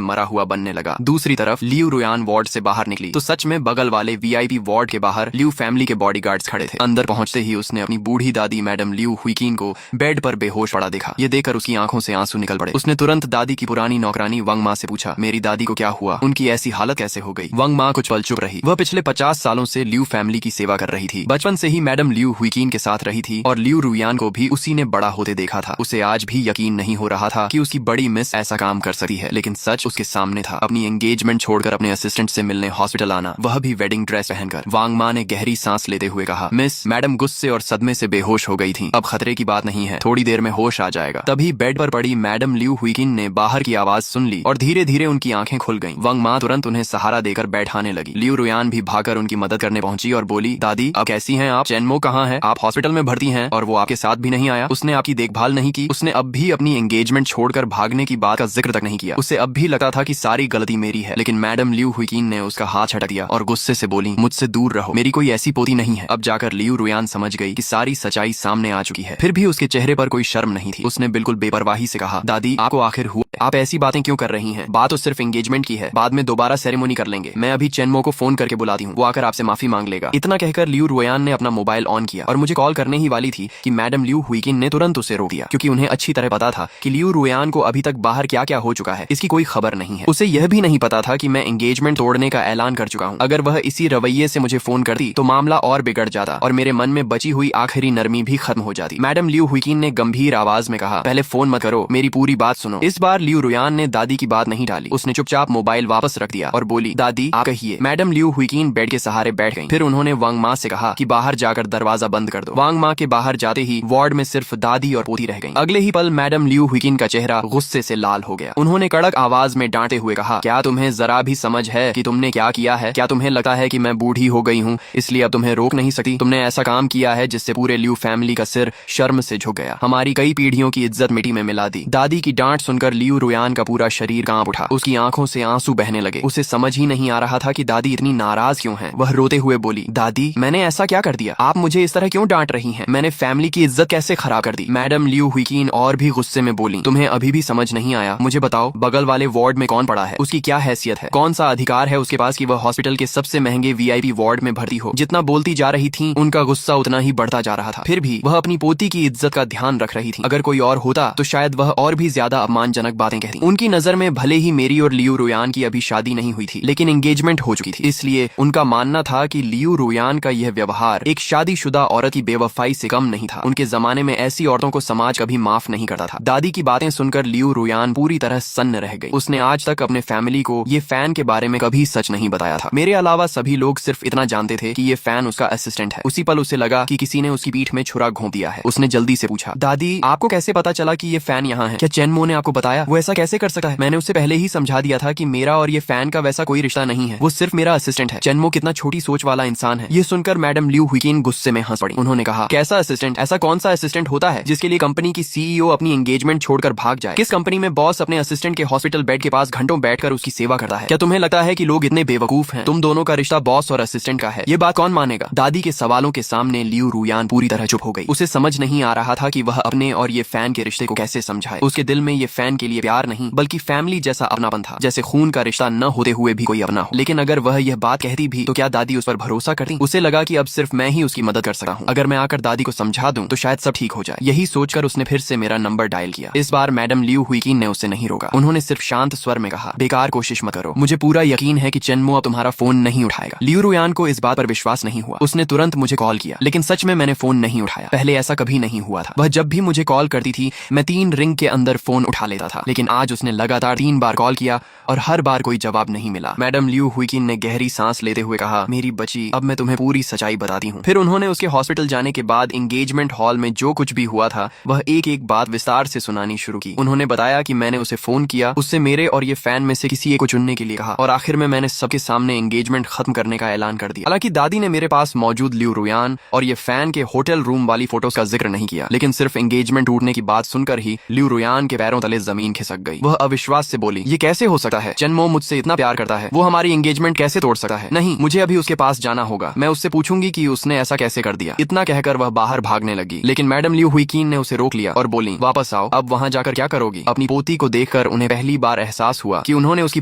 मरा हुआ बनने लगा। दूसरी तरफ लियू रुयान वार्ड से बाहर निकली तो सच में बगल वाले वीआईपी वार्ड के बाहर लियू फैमिली के बॉडीगार्ड्स खड़े थे। अंदर पहुंचते ही उसने अपनी बूढ़ी दादी मैडम लियू हुईकिन को बेड पर बेहोश पड़ा देखा। ये देखकर उसकी आंखों से आंसू निकल पड़े। उसने तुरंत दादी की पुरानी नौकरानी वंग माँ से पूछा, मेरी दादी को क्या हुआ? उनकी ऐसी हालत कैसे हो गई? वंग माँ कुछ पल चुप रही। वह पिछले 50 सालों से लियू फैमिली की सेवा कर रही थी। बचपन से ही मैडम लियू हुईकिन के साथ रही थी और लियू रुयान को भी उसी ने बड़ा होते देखा था। उसे आज भी यकीन नहीं हो रहा था कि उसकी बड़ी मिस ऐसा काम कर सकती है, लेकिन सच उसके सामने था। अपनी एंगेजमेंट छोड़कर अपने असिस्टेंट से मिलने हॉस्पिटल आना, वह भी वेडिंग ड्रेस पहनकर। वांग माँ ने गहरी सांस लेते हुए कहा, मिस, मैडम गुस्से और सदमे से बेहोश हो गई थी। अब खतरे की बात नहीं है, थोड़ी देर में होश आ जाएगा। तभी बेड पर पड़ी मैडम लियू हुईकिन ने बाहर की आवाज सुन ली और धीरे धीरे उनकी आंखें खुल गईं। वंग माँ तुरंत उन्हें सहारा देकर बैठाने लगी। लियू रुयान भी भागकर उनकी मदद करने पहुंची और बोली, दादी अब कैसी हैं आप? चेनमो कहाँ है? आप हॉस्पिटल में भर्ती हैं और वो आपके साथ भी नहीं आया? उसने आपकी देखभाल नहीं की? उसने अब भी अपनी एंगेजमेंट छोड़कर भागने की बात का जिक्र तक नहीं किया। उसे अब भी लगता था कि सारी गलती मेरी है। लेकिन मैडम लियू हुईकिन ने उसका हाथ झटक दिया और गुस्से से बोली, मुझसे दूर रहो, मेरी कोई ऐसी पोती नहीं है। अब जाकर लियू रुयान समझ गई कि सारी सच्चाई सामने आ चुकी है। फिर भी उसके चेहरे पर कोई शर्म नहीं थी। उसने बिल्कुल बेपरवाही से कहा, दादी आपको आखिर हुआ? आप ऐसी बातें क्यों कर रही हैं? बात तो सिर्फ एंगेजमेंट की है, बाद में दोबारा सेरेमनी कर लेंगे। मैं अभी चेनमो को फोन करके बुलाती हूँ, वो आकर आपसे माफी मांग लेगा। इतना कहकर लियू रुयान ने अपना मोबाइल ऑन किया और मुझे कॉल करने ही वाली थी कि मैडम लियू हुईकिन ने तुरंत उसे रोक दिया, क्योंकि उन्हें अच्छी तरह पता था कि लियू रुयान को अभी तक बाहर क्या क्या हो चुका है इसकी कोई खबर नहीं है। उसे यह भी नहीं पता था कि मैं एंगेजमेंट तोड़ने का ऐलान कर चुका हूँ। अगर वह इसी रवैये से मुझे फोन करती तो मामला और बिगड़ जाता और मेरे मन में बची हुई आखिरी नरमी भी खत्म हो जाती। मैडम लियू हुईकिन ने गंभीर आवाज में कहा, पहले फोन मत करो, मेरी पूरी बात सुनो। इस बार लियू रुयान ने दादी की बात नहीं टाली। उसने चुपचाप मोबाइल वापस रख दिया और बोली, दादी आप कहिए। मैडम लियू हुईकिन बेड के सहारे बैठ गईं। फिर उन्होंने वांग माँ से कहा कि बाहर जाकर दरवाजा बंद कर दो। वांग माँ के बाहर जाते ही वार्ड में सिर्फ दादी और पोती रह गईं। अगले ही पल मैडम लियू हुईकिन का चेहरा गुस्से से लाल हो गया। उन्होंने कड़क आवाज में डांटे हुए कहा, क्या तुम्हें जरा भी समझ है कि तुमने क्या किया है? क्या तुम्हें लगता है कि मैं बूढ़ी हो गई हूँ इसलिए अब तुम्हें रोक नहीं सकती? तुमने ऐसा काम किया है जिससे पूरे लियू फैमिली का सिर शर्म से झुक गया, हमारी कई पीढ़ियों की इज्जत मिट्टी में मिला दी। दादी की डांट सुनकर लियू रुयान का पूरा शरीर कांप उठा। उसकी आंखों से आंसू बहने लगे। उसे समझ ही नहीं आ रहा था कि दादी इतनी नाराज क्यों है। वह रोते हुए बोली, दादी मैंने ऐसा क्या कर दिया? आप मुझे इस तरह क्यों डांट रही हैं? मैंने फैमिली की इज्जत कैसे खराब कर दी? मैडम लियू हुईकिन और भी गुस्से में बोली, तुम्हें अभी भी समझ नहीं आया? मुझे बताओ, बगल वाले वार्ड में कौन पड़ा है? उसकी क्या हैसियत है? कौन सा अधिकार है उसके पास कि वह हॉस्पिटल के सबसे महंगे वीआईपी वार्ड में भर्ती हो? जितना बोलती जा रही थी उनका गुस्सा उतना ही बढ़ता जा रहा था। फिर भी वह अपनी पोती की इज्जत का ध्यान रख रही थी। अगर कोई और होता तो शायद वह और भी ज्यादा अपमानजनक बातें कहती। उनकी नजर में भले ही मेरी और लियू रुयान की अभी शादी नहीं हुई थी, लेकिन एंगेजमेंट हो चुकी थी। इसलिए उनका मानना था कि लियू रुयान का यह व्यवहार एक शादीशुदा औरत की बेवफाई से कम नहीं था। उनके जमाने में ऐसी औरतों को समाज कभी माफ नहीं करता था। दादी की बातें सुनकर लियू रुयान पूरी तरह सन्न रह गई। उसने आज तक अपने फैमिली को ये फैन के बारे में कभी सच नहीं बताया था। मेरे अलावा सभी लोग सिर्फ इतना जानते थे कि ये फैन उसका असिस्टेंट है। उसी पल उसे लगा कि किसी ने उसकी पीठ में छुरा घोंप दिया है। उसने जल्दी से पूछा, दादी आपको कैसे पता चला कि ये फैन यहाँ है? क्या चेनमो ने आपको बताया? वो ऐसा कैसे कर सकता है? मैंने उसे पहले ही समझा दिया था कि मेरा और ये फैन का वैसा कोई रिश्ता नहीं है, वो सिर्फ मेरा असिस्टेंट है। चेनमो कितना छोटी सोच वाला इंसान है। ये सुनकर मैडम लियू हुईकिन गुस्से में हंस पड़ी। उन्होंने कहा, कैसा असिस्टेंट? ऐसा कौन सा असिस्टेंट होता है जिसके लिए कंपनी की सीईओ अपनी एंगेजमेंट छोड़कर भाग जाए? किस कंपनी में बॉस अपने असिस्टेंट के हॉस्पिटल बेड के पास घंटों बैठकर उसकी सेवा करता है? क्या तुम्हें लगता है कि लोग इतने बेवकूफ हैं? तुम दोनों का रिश्ता बॉस और असिस्टेंट का है, ये बात कौन मानेगा? दादी के सवालों के सामने लियू रुयान पूरी तरह चुप हो गई। उसे समझ नहीं आ रहा था कि वह अपने और ये फैन के रिश्ते को कैसे समझाए। उसके दिल में ये फैन के लिए प्यार नहीं बल्कि फैमिली जैसा अपनापन था, जैसे खून का रिश्ता न होते हुए भी कोई अपना हो। लेकिन अगर वह यह बात कहती भी तो क्या दादी उस पर भरोसा करती? उसे लगा कि अब सिर्फ मैं ही उसकी मदद कर सकता हूँ। अगर मैं आकर दादी को समझा दूं तो शायद सब ठीक हो जाए। यही सोचकर उसने फिर से मेरा नंबर डायल किया। इस बार मैडम लियू हुईकिन ने उसे नहीं रोका। उन्होंने सिर्फ शांत स्वर में कहा, बेकार कोशिश मत करो, मुझे पूरा यकीन है कि चेनमो अब तुम्हारा फोन नहीं उठाएगा। लियू रुयान को इस बात पर विश्वास नहीं हुआ। उसने तुरंत मुझे कॉल किया, लेकिन सच में मैंने फोन नहीं उठाया। पहले ऐसा कभी नहीं हुआ था। वह जब भी मुझे कॉल करती थी मैं 3 रिंग के अंदर फोन उठा लेता था, लेकिन आज उसने लगातार 3 बार कॉल किया और हर बार कोई जवाब नहीं मिला। मैडम लियू हुईकिन ने गहरी सांस लेते हुए कहा, मेरी बच्ची, अब मैं तुम्हें पूरी सच्चाई बताती हूँ। फिर उन्होंने उसके हॉस्पिटल जाने के बाद एंगेजमेंट हॉल में जो कुछ भी हुआ था वह एक एक बात विस्तार से सुनानी शुरू की। उन्होंने बताया कि मैंने उसे फोन किया, उससे मेरे और ये फैन में से किसी एक को चुनने के लिए कहा और आखिर में मैंने सबके सामने एंगेजमेंट खत्म करने का ऐलान कर दिया। हालांकि दादी ने मेरे पास मौजूद लियू रुयान और ये फैन के होटल रूम वाली फोटोज का जिक्र नहीं किया, लेकिन सिर्फ एंगेजमेंट टूटने की बात सुनकर ही लियू रुयान के पैरों तले जमीन खिसक गई। वह अविश्वास से बोली, ये कैसे हो सकता है। चेनमो मुझसे इतना प्यार करता है, वो हमारी एंगेजमेंट कैसे तोड़ सकता है? नहीं, मुझे अभी उसके पास जाना होगा। मैं उससे पूछूंगी कि उसने ऐसा कैसे कर दिया। इतना कहकर वह बाहर भागने लगी, लेकिन मैडम लियू हुईकीन ने उसे रोक लिया और बोली, वापस आओ। अब वहाँ जाकर क्या करोगी? अपनी पोती को देखकर उन्हें पहली बार एहसास हुआ कि उन्होंने उसकी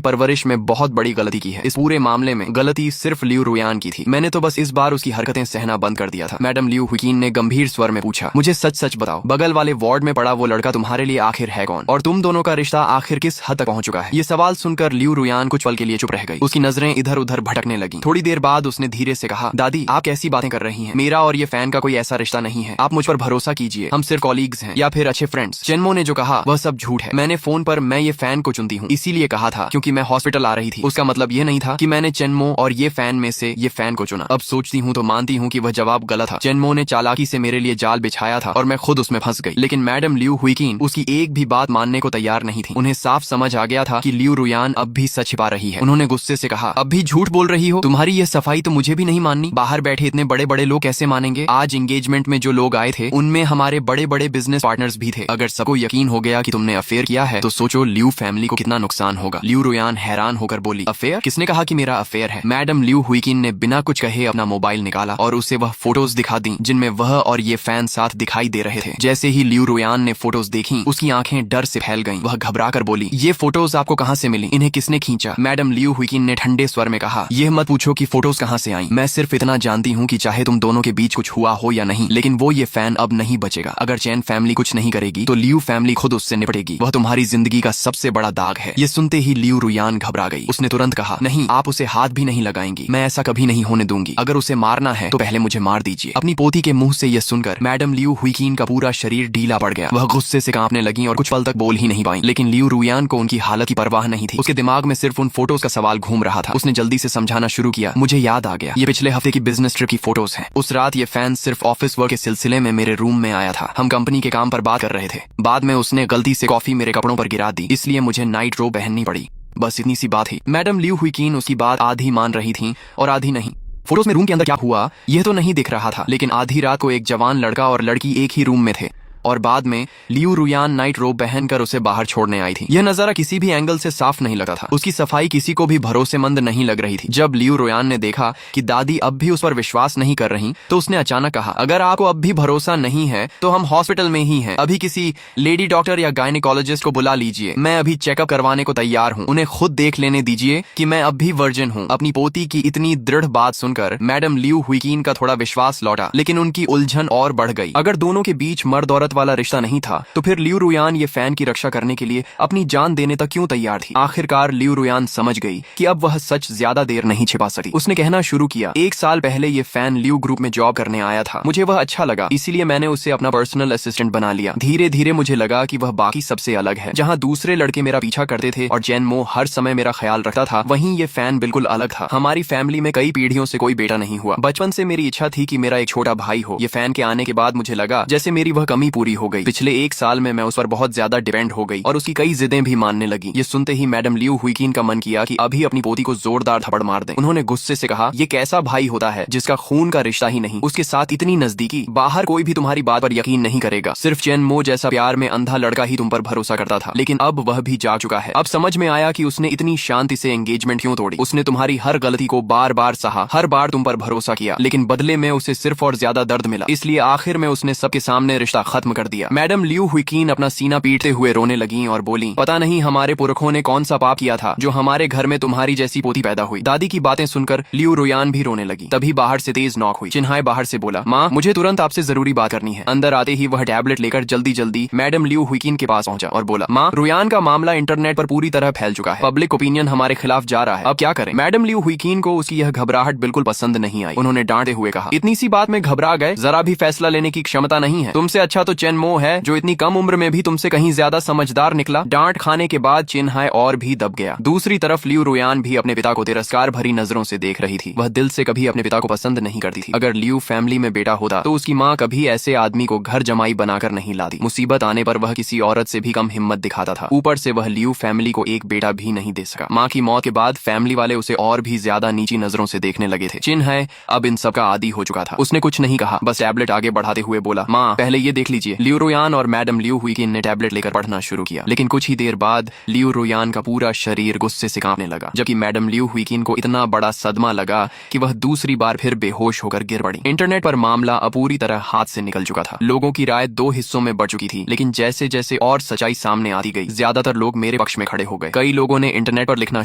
परवरिश में बहुत बड़ी गलती की है। इस पूरे मामले में गलती सिर्फ लियू रुयान की थी। मैंने तो बस इस बार उसकी हरकतें सहना बंद कर दिया था। मैडम लियू हुईकीन ने गंभीर स्वर में पूछा, मुझे सच सच बताओ, बगल वाले वार्ड में पड़ा वो लड़का तुम्हारे लिए आखिर है कौन? और तुम दोनों का रिश्ता आखिर किस हद तक पहुंच चुका है? ये सवाल सुनकर लियू रुयान कुछ पल के लिए चुप रह गई। उसकी नजरें इधर उधर भटकने लगी। थोड़ी देर बाद उसने धीरे से कहा, दादी आप कैसी बातें कर रही हैं? मेरा और ये फैन का कोई ऐसा रिश्ता नहीं है। आप मुझ पर भरोसा कीजिए, हम सिर्फ कॉलीग्स हैं या फिर अच्छे फ्रेंड्स। चेनमो ने जो कहा वह सब झूठ है। मैंने फोन पर मैं ये फैन को चुनती हूँ इसीलिए कहा था क्योंकि मैं हॉस्पिटल आ रही थी। उसका मतलब ये नहीं था कि मैंने चेनमो और ये फैन में से ये फैन को चुना। अब सोचती हूँ तो मानती हूँ कि वह जवाब गलत था। चेनमो ने चालाकी से मेरे लिए जाल बिछाया था और मैं खुद उसमें फंस गई। लेकिन मैडम लियू हुईकीन उसकी एक भी बात मानने को तैयार नहीं थी। उन्हें साफ समझ आ गया था कि लियू रुयान अब भी सच छिपा रही है। उन्होंने गुस्से से कहा, अब भी झूठ बोल रही हो? तुम्हारी ये सफाई तो मुझे भी नहीं माननी। बाहर बैठे इतने बड़े बड़े लोग कैसे मानेंगे? आज एंगेजमेंट में जो लोग आए थे उनमें हमारे बड़े बड़े बिजनेस पार्टनर्स भी थे। अगर सबको यकीन हो गया कि तुमने अफेयर किया है तो सोचो लियू फैमिली को कितना नुकसान होगा। लियू रुयान हैरान होकर बोली, अफेयर? किसने कहा कि मेरा अफेयर है? मैडम लियू हुईकीन ने बिना कुछ कहे अपना मोबाइल निकाला और उसे वह फोटोज दिखा दी जिनमें वह और ये फैन साथ दिखाई दे रहे थे। जैसे ही लियू रुयान ने फोटोज देखी उसकी आंखें डर से फैल गईं। वह घबरा कर बोली, ये फोटोज आपको कहाँ से मिली? इन्हें किसने खींचा? मैडम लियू हुईकीन ने ठंडे स्वर में कहा, यह मत पूछो कि फोटोज कहाँ से आई। मैं सिर्फ इतना जानती हूँ कि चाहे तुम दोनों के बीच कुछ हुआ हो या नहीं, लेकिन वो ये फैन अब नहीं बचेगा। अगर चैन फैमिली कुछ नहीं करेगी तो लियू फैमिली खुद उससे निपटेगी। वह तुम्हारी जिंदगी का सबसे बड़ा दाग है। ये सुनते ही लियू रुयान घबरा गई। उसने तुरंत कहा, नहीं, आप उसे हाथ भी नहीं लगाएंगी। मैं ऐसा कभी नहीं होने दूंगी। अगर उसे मारना है तो पहले मुझे मार दीजिए। अपनी पोती के मुंह से यह सुनकर मैडम लियू हुईकीन का पूरा शरीर ढीला पड़ गया। वह गुस्से से कांपने लगी और कुछ पल तक बोल ही नहीं पाई। लेकिन लियू रुयान को उनकी हालत की परवाह नहीं थी। उसके दिमाग में सिर्फ उन फोटोज का सवाल घूम रहा था। उसने जल्दी से समझाना शुरू किया, मुझे याद आ गया, ये पिछले हफ्ते की बिजनेस ट्रिप की फोटोज हैं। उस रात ये फैन सिर्फ ऑफिस वर्क के सिलसिले में मेरे रूम में आया था। हम कंपनी के काम पर बात कर रहे थे। बाद में उसने गलती से कॉफी मेरे कपड़ों पर गिरा दी, इसलिए मुझे नाइट रोब पहननी पड़ी। बस इतनी सी बात ही। मैडम लियू हुईकीन उसकी बात आधी मान रही थी और आधी नहीं। फोटोज में रूम के अंदर क्या हुआ यह तो नहीं दिख रहा था, लेकिन आधी रात को एक जवान लड़का और लड़की एक ही रूम में थे और बाद में लियू रुयान नाइट रोब पहनकर उसे बाहर छोड़ने आई थी। यह नजारा किसी भी एंगल से साफ नहीं लगा था। उसकी सफाई किसी को भी भरोसेमंद नहीं लग रही थी। जब लियू रुयान ने देखा कि दादी अब भी उस पर विश्वास नहीं कर रही तो उसने अचानक कहा, अगर आपको अब भी भरोसा नहीं है तो हम हॉस्पिटल में ही हैं। अभी किसी लेडी डॉक्टर या गायनेकोलॉजिस्ट को बुला लीजिए। मैं अभी चेकअप करवाने को तैयार हूँ। उन्हें खुद देख लेने दीजिए कि मैं अब भी वर्जिन हूँ। अपनी पोती की इतनी दृढ़ बात सुनकर मैडम लियू हुईकीन का थोड़ा विश्वास लौटा, लेकिन उनकी उलझन और बढ़ गई। अगर दोनों के बीच मर्द औरत वाला रिश्ता नहीं था तो फिर लियू रुयान ये फैन की रक्षा करने के लिए अपनी जान देने तक क्यों तैयार थी? आखिरकार लियू रुयान समझ गई कि अब वह सच ज्यादा देर नहीं छिपा सकती। उसने कहना शुरू किया, 1 साल पहले ये फैन लियू ग्रुप में जॉब करने आया था। मुझे वह अच्छा लगा, इसीलिए मैंने उसे अपना पर्सनल असिस्टेंट बना लिया। धीरे धीरे मुझे लगा कि वह बाकी सबसे अलग है। जहाँ दूसरे लड़के मेरा पीछा करते थे और चेनमो हर समय मेरा ख्याल रखता था, वहीं ये फैन बिल्कुल अलग था। हमारी फैमिली में कई पीढ़ियों से कोई बेटा नहीं हुआ। बचपन से मेरी इच्छा थी कि मेरा एक छोटा भाई हो। ये फैन के आने के बाद मुझे लगा जैसे मेरी वह कमी पूरी हो गई। पिछले 1 साल में मैं उस पर बहुत ज्यादा डिपेंड हो गई और उसकी कई जिदें भी मानने लगी। ये सुनते ही मैडम लियू हुईकीन का मन किया कि अभी अपनी पोती को जोरदार थप्पड़ मार दें। उन्होंने गुस्से से कहा, ये कैसा भाई होता है जिसका खून का रिश्ता ही नहीं, उसके साथ इतनी नजदीकी? बाहर कोई भी तुम्हारी बात पर यकीन नहीं करेगा। सिर्फ चेनमो जैसा प्यार में अंधा लड़का ही तुम पर भरोसा करता था, लेकिन अब वह भी जा चुका है। अब समझ में आया कि उसने इतनी शांति से एंगेजमेंट क्यों तोड़ी। उसने तुम्हारी हर गलती को बार बार सहा, हर बार तुम पर भरोसा किया, लेकिन बदले में उसे सिर्फ और ज्यादा दर्द मिला। इसलिए आखिर में उसने सबके सामने रिश्ता खत्म कर दिया। मैडम लियू हुईकीन अपना सीना पीटते हुए रोने लगी और बोली, पता नहीं हमारे पुरखों ने कौन सा पाप किया था जो हमारे घर में तुम्हारी जैसी पोती पैदा हुई। दादी की बातें सुनकर लियू रुयान भी रोने लगी। तभी बाहर से तेज नॉक हुई। चिन्हाई बाहर से बोला, माँ मुझे तुरंत आपसे जरूरी बात करनी है। अंदर आते ही वह टैबलेट लेकर जल्दी जल्दी मैडम लियू हुईकीन के पास पहुंचा और बोला, माँ रुयान का मामला इंटरनेट पर पूरी तरह फैल चुका है। पब्लिक ओपिनियन हमारे खिलाफ जा रहा है, अब क्या करें? मैडम लियू हुईकीन को उसकी यह घबराहट बिल्कुल पसंद नहीं आई। उन्होंने डांटे हुए कहा, इतनी सी बात में घबरा गए? जरा भी फैसला लेने की क्षमता नहीं है। तुमसे अच्छा तो चेनमो है जो इतनी कम उम्र में भी तुमसे कहीं ज्यादा समझदार निकला। डांट खाने के बाद चिन्हाई और भी दब गया। दूसरी तरफ लियू रुयान भी अपने पिता को तिरस्कार भरी नजरों से देख रही थी। वह दिल से कभी अपने पिता को पसंद नहीं करती थी। अगर लियू फैमिली में बेटा होता तो उसकी माँ कभी ऐसे आदमी को घर जमाई बनाकर नहीं लाती। मुसीबत आने पर वह किसी औरत से भी कम हिम्मत दिखाता था। ऊपर से वह लियू फैमिली को एक बेटा भी नहीं दे सका। माँ की मौत के बाद फैमिली वाले उसे और भी ज्यादा नीची नजरों से देखने लगे थे। चिन्हाई अब इन सब का आदी हो चुका था। उसने कुछ नहीं कहा, बस टैबलेट आगे बढ़ाते हुए बोला, माँ पहले ये देख लीजिए सोचिए, लियू रुयान और मैडम लियू हुईकिन ने टैबलेट लेकर पढ़ना शुरू किया, लेकिन कुछ ही देर बाद लियू रुयान का पूरा शरीर गुस्से से कांपने लगा, जबकि मैडम लियू हुईकिन को इतना बड़ा सदमा लगा कि वह दूसरी बार फिर बेहोश होकर गिर पड़ी। इंटरनेट पर मामला अब पूरी तरह हाथ से निकल चुका था। लोगों की राय दो हिस्सों में बढ़ चुकी थी, लेकिन जैसे जैसे और सच्चाई सामने आती गई, ज्यादातर लोग मेरे पक्ष में खड़े हो गए। कई लोगों ने इंटरनेट पर लिखना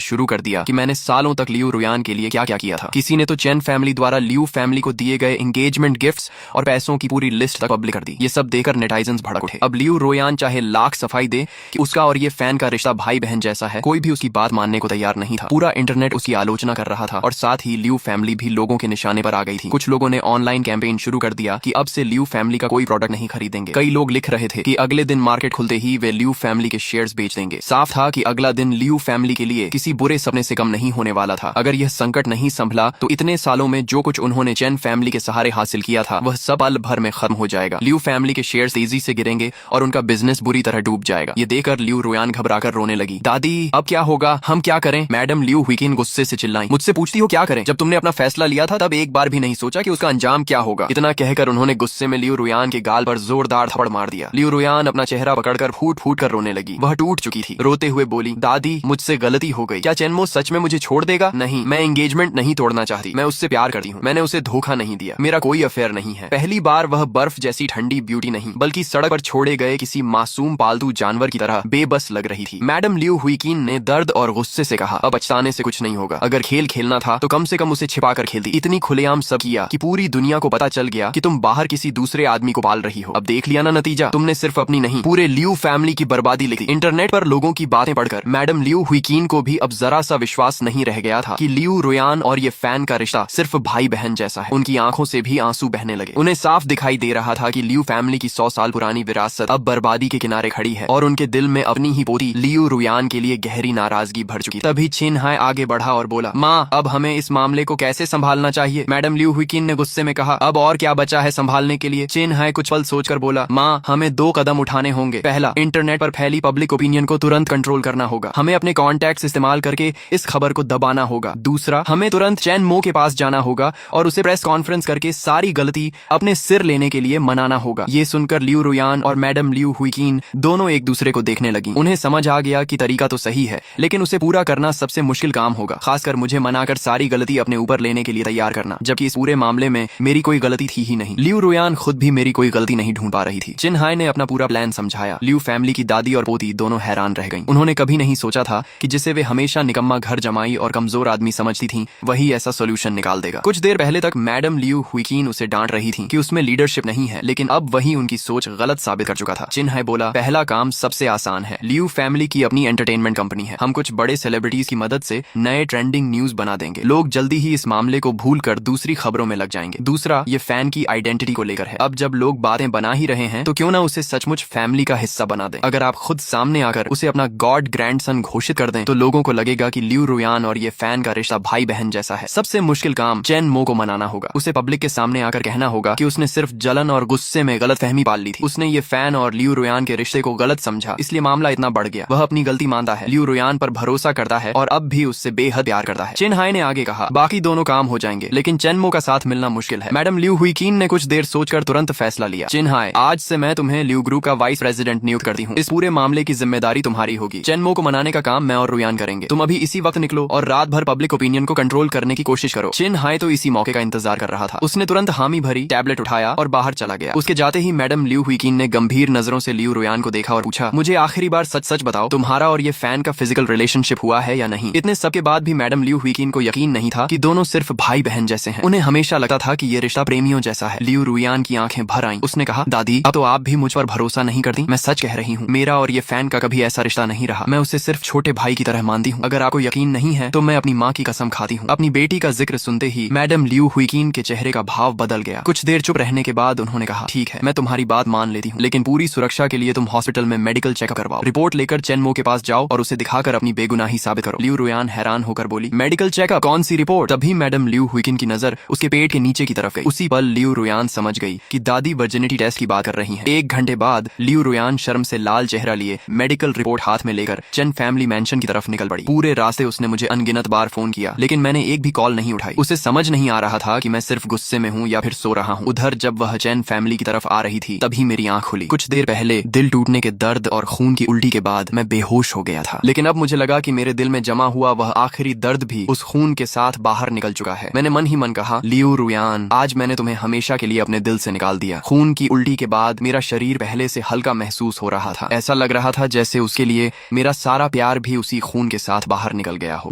शुरू कर दिया कि मैंने सालों तक लियू रुयान के लिए क्या क्या किया था। किसी ने तो चेन फैमिली द्वारा लियू फैमिली को दिए गए एंगेजमेंट गिफ्ट्स और पैसों की पूरी लिस्ट तक पब्लिक कर दी। ये सब देखकर नेटाइजन्स भड़क उठे। अब लियू रुयान चाहे लाख सफाई दे कि उसका और ये फैन का रिश्ता भाई बहन जैसा है, कोई भी उसकी बात मानने को तैयार नहीं था। पूरा इंटरनेट उसकी आलोचना कर रहा था और साथ ही लियू फैमिली भी लोगों के निशाने पर आ गई थी। कुछ लोगों ने ऑनलाइन कैंपेन शुरू कर दिया कि अब से लियू फैमिली का कोई प्रोडक्ट नहीं खरीदेंगे। कई लोग लिख रहे थे कि अगले दिन मार्केट खुलते ही वे लियू फैमिली के शेयर्स बेच देंगे। साफ था कि अगला दिन लियू फैमिली के लिए किसी बुरे सपने से कम नहीं होने वाला था। अगर यह संकट नहीं संभला तो इतने सालों में जो कुछ उन्होंने चेन फैमिली के सहारे हासिल किया था वह सब पल भर में खत्म हो जाएगा। लियू फैमिली के शेयर्स तेजी से गिरेंगे और उनका बिजनेस बुरी तरह डूब जाएगा। ये देखकर लियू रुयान घबराकर रोने लगी। दादी, अब क्या होगा, हम क्या करें? मैडम लियू हुईकिन गुस्से से चिल्लाई। मुझसे पूछती हो क्या करें? जब तुमने अपना फैसला लिया था तब एक बार भी नहीं सोचा कि उसका अंजाम क्या होगा? इतना कहकर उन्होंने गुस्से में लियू रुयान के गाल पर जोरदार थप्पड़ मार दिया। लियू रुयान अपना चेहरा पकड़कर फूट फूट कर रोने लगी। वह टूट चुकी थी। रोते हुए बोली, दादी, मुझसे गलती हो गई। क्या चेनमो सच में मुझे छोड़ देगा? नहीं, मैं एंगेजमेंट नहीं तोड़ना चाहती। मैं उससे प्यार करती हूँ। मैंने उसे धोखा नहीं दिया। मेरा कोई अफेयर नहीं है। पहली बार वह बर्फ जैसी ठंडी ब्यूटी नहीं बल्कि सड़क पर छोड़े गए किसी मासूम पालतू जानवर की तरह बेबस लग रही थी। मैडम लियू हुईकिन ने दर्द और गुस्से से कहा, अब पछताने से कुछ नहीं होगा। अगर खेल खेलना था तो कम से कम उसे छिपाकर खेलती। इतनी खुलेआम सब किया कि पूरी दुनिया को पता चल गया कि तुम बाहर किसी दूसरे आदमी को पाल रही हो। अब देख लिया ना नतीजा। तुमने सिर्फ अपनी नहीं, पूरे लियू फैमिली की बर्बादी लिखी। इंटरनेट पर लोगों की बातें पढ़कर मैडम लियू हुईकिन को भी अब जरा सा विश्वास नहीं रह गया था कि लियू रुयान और ये फैन का रिश्ता सिर्फ भाई बहन जैसा है। उनकी आंखों से भी आंसू बहने लगे। उन्हें साफ दिखाई दे रहा था कि लियू फैमिली की 100 साल पुरानी विरासत अब बर्बादी के किनारे खड़ी है और उनके दिल में अपनी ही पोती लियू रुयान के लिए गहरी नाराजगी भर चुकी। तभी चिन हाय आगे बढ़ा और बोला, माँ, अब हमें इस मामले को कैसे संभालना चाहिए? मैडम लियू हुईकिन ने गुस्से में कहा, अब और क्या बचा है संभालने के लिए? चिन हाय कुछ पल सोचकर बोला, माँ, हमें 2 कदम उठाने होंगे। पहला, इंटरनेट पर फैली पब्लिक ओपिनियन को तुरंत कंट्रोल करना होगा। हमें अपने कॉन्टैक्ट्स इस्तेमाल करके इस खबर को दबाना होगा। दूसरा, हमें तुरंत चेन मो के पास जाना होगा और उसे प्रेस कॉन्फ्रेंस करके सारी गलती अपने सिर लेने के लिए मनाना होगा। ये सुनकर लियू रुयान और मैडम लियू हुईकिन दोनों एक दूसरे को देखने लगी। उन्हें समझ आ गया कि तरीका तो सही है, लेकिन उसे पूरा करना सबसे मुश्किल काम होगा, खासकर मुझे मनाकर सारी गलती अपने ऊपर लेने के लिए तैयार करना, जबकि इस पूरे मामले में मेरी कोई गलती थी ही नहीं। लियू रुयान खुद भी मेरी कोई गलती नहीं ढूंढ पा रही थी। चिन हाय ने अपना पूरा प्लान समझाया। लियू फैमिली की दादी और पोती दोनों हैरान रह गईं। उन्होंने कभी नहीं सोचा था कि जिसे वे हमेशा निकम्मा घर जमाई और कमजोर आदमी समझती थीं, वही ऐसा सोल्यूशन निकाल देगा। कुछ देर पहले तक मैडम लियू हुईकिन उसे डांट रही थी कि उसमें लीडरशिप नहीं है, लेकिन अब वही उनकी सोच गलत साबित कर चुका था। चिन हाय बोला, पहला काम सबसे आसान है। लियू फैमिली की अपनी एंटरटेनमेंट कंपनी है। हम कुछ बड़े सेलिब्रिटीज की मदद से नए ट्रेंडिंग न्यूज बना देंगे। लोग जल्दी ही इस मामले को भूलकर दूसरी खबरों में लग जाएंगे। दूसरा, ये फैन की आइडेंटिटी को लेकर है। अब जब लोग बातें बना ही रहे हैं तो क्यों ना उसे सचमुच फैमिली का हिस्सा बना दें। अगर आप खुद सामने आकर उसे अपना गॉड ग्रैंडसन घोषित कर दें तो लोगों को लगेगा कि लियू रुयान और ये फैन का रिश्ता भाई बहन जैसा है। सबसे मुश्किल काम चेन मो को मनाना होगा। उसे पब्लिक के सामने आकर कहना होगा कि उसने सिर्फ जलन और गुस्से में गलतफहमी पाल ली थी। उसने ये फैन और लियू रुयान के रिश्ते को गलत समझा, इसलिए मामला इतना बढ़ गया। वह अपनी गलती मानता है, लियू रुयान पर भरोसा करता है और अब भी उससे बेहद प्यार करता है। चिन हाय ने आगे कहा, बाकी दोनों काम हो जाएंगे, लेकिन चेन मो का साथ मिलना मुश्किल है। मैडम लियू हुईकिन ने कुछ देर सोचकर तुरंत फैसला लिया। चिन हाय, आज से मैं तुम्हें लियू ग्रुप का वाइस प्रेसिडेंट नियुक्त करती हूँ। इस पूरे मामले की जिम्मेदारी तुम्हारी होगी। चेन मो को मनाने का काम मैं और रुयान करेंगे। तुम अभी इसी वक्त निकलो और रात भर पब्लिक ओपिनियन को कंट्रोल करने की कोशिश करो। चिन हाय तो इसी मौके का इंतजार कर रहा था। उसने तुरंत हामी भरी, टैबलेट उठाया और बाहर चला गया। उसके जाते ही मैडम लियू हुईकिन ने गंभीर नजरों से लियू रुयान को देखा और पूछा, मुझे आखिरी बार सच सच बताओ, तुम्हारा और ये फैन का फिजिकल रिलेशनशिप हुआ है या नहीं? इतने सब के बाद भी मैडम लियू हुईकिन को यकीन नहीं था कि दोनों सिर्फ भाई बहन जैसे हैं। उन्हें हमेशा लगता था कि ये रिश्ता प्रेमियों जैसा है। लियू रुयान की आंखें भर आईं। उसने कहा, दादी, अब तो आप भी मुझ पर भरोसा नहीं करती। मैं सच कह रही हूँ, मेरा और ये फैन का कभी ऐसा रिश्ता नहीं रहा। मैं उसे सिर्फ छोटे भाई की तरह मानती हूँ। अगर आपको यकीन नहीं है तो मैं अपनी माँ की कसम खाती हूँ। अपनी बेटी का जिक्र सुनते ही मैडम लियू हुईकिन के चेहरे का भाव बदल गया। कुछ देर चुप रहने के बाद उन्होंने कहा, ठीक है, मैं तुम्हारी बात मान लेती हूँ, लेकिन पूरी सुरक्षा के लिए तुम हॉस्पिटल में मेडिकल चेकअप करवाओ। रिपोर्ट लेकर चेन मो के पास जाओ और उसे दिखाकर अपनी बेगुनाही साबित करो। लियू रुयान हैरान होकर बोली, मेडिकल चेकअप? कौन सी रिपोर्ट? तभी मैडम लियू हुईकिन की नजर उसके पेट के नीचे की तरफ गई। उसी पल लियू रुयान समझ गई कि दादी वर्जिनिटी टेस्ट की बात कर रही हैं। 1 घंटे बाद लियू रुयान शर्म से लाल चेहरा लिए मेडिकल रिपोर्ट हाथ में लेकर चेन फैमिली मैंशन की तरफ निकल पड़ी। पूरे रास्ते उसने मुझे अनगिनत बार फोन किया, लेकिन मैंने एक भी कॉल नहीं उठाई। उसे समझ नहीं आ रहा था कि मैं सिर्फ गुस्से में हूँ या फिर सो रहा हूँ। उधर जब वह चेन फैमिली की तरफ आ रही थी की तभी मेरी आंख खुली। कुछ देर पहले दिल टूटने के दर्द और खून की उल्टी के बाद मैं बेहोश हो गया था, लेकिन अब मुझे लगा कि मेरे दिल में जमा हुआ वह आखिरी दर्द भी उस खून के साथ बाहर निकल चुका है। मैंने मन ही मन कहा, लियू रुयान, आज मैंने तुम्हें हमेशा के लिए अपने दिल से निकाल दिया। खून की उल्टी के बाद मेरा शरीर पहले से हल्का महसूस हो रहा था। ऐसा लग रहा था जैसे उसके लिए मेरा सारा प्यार भी उसी खून के साथ बाहर निकल गया हो।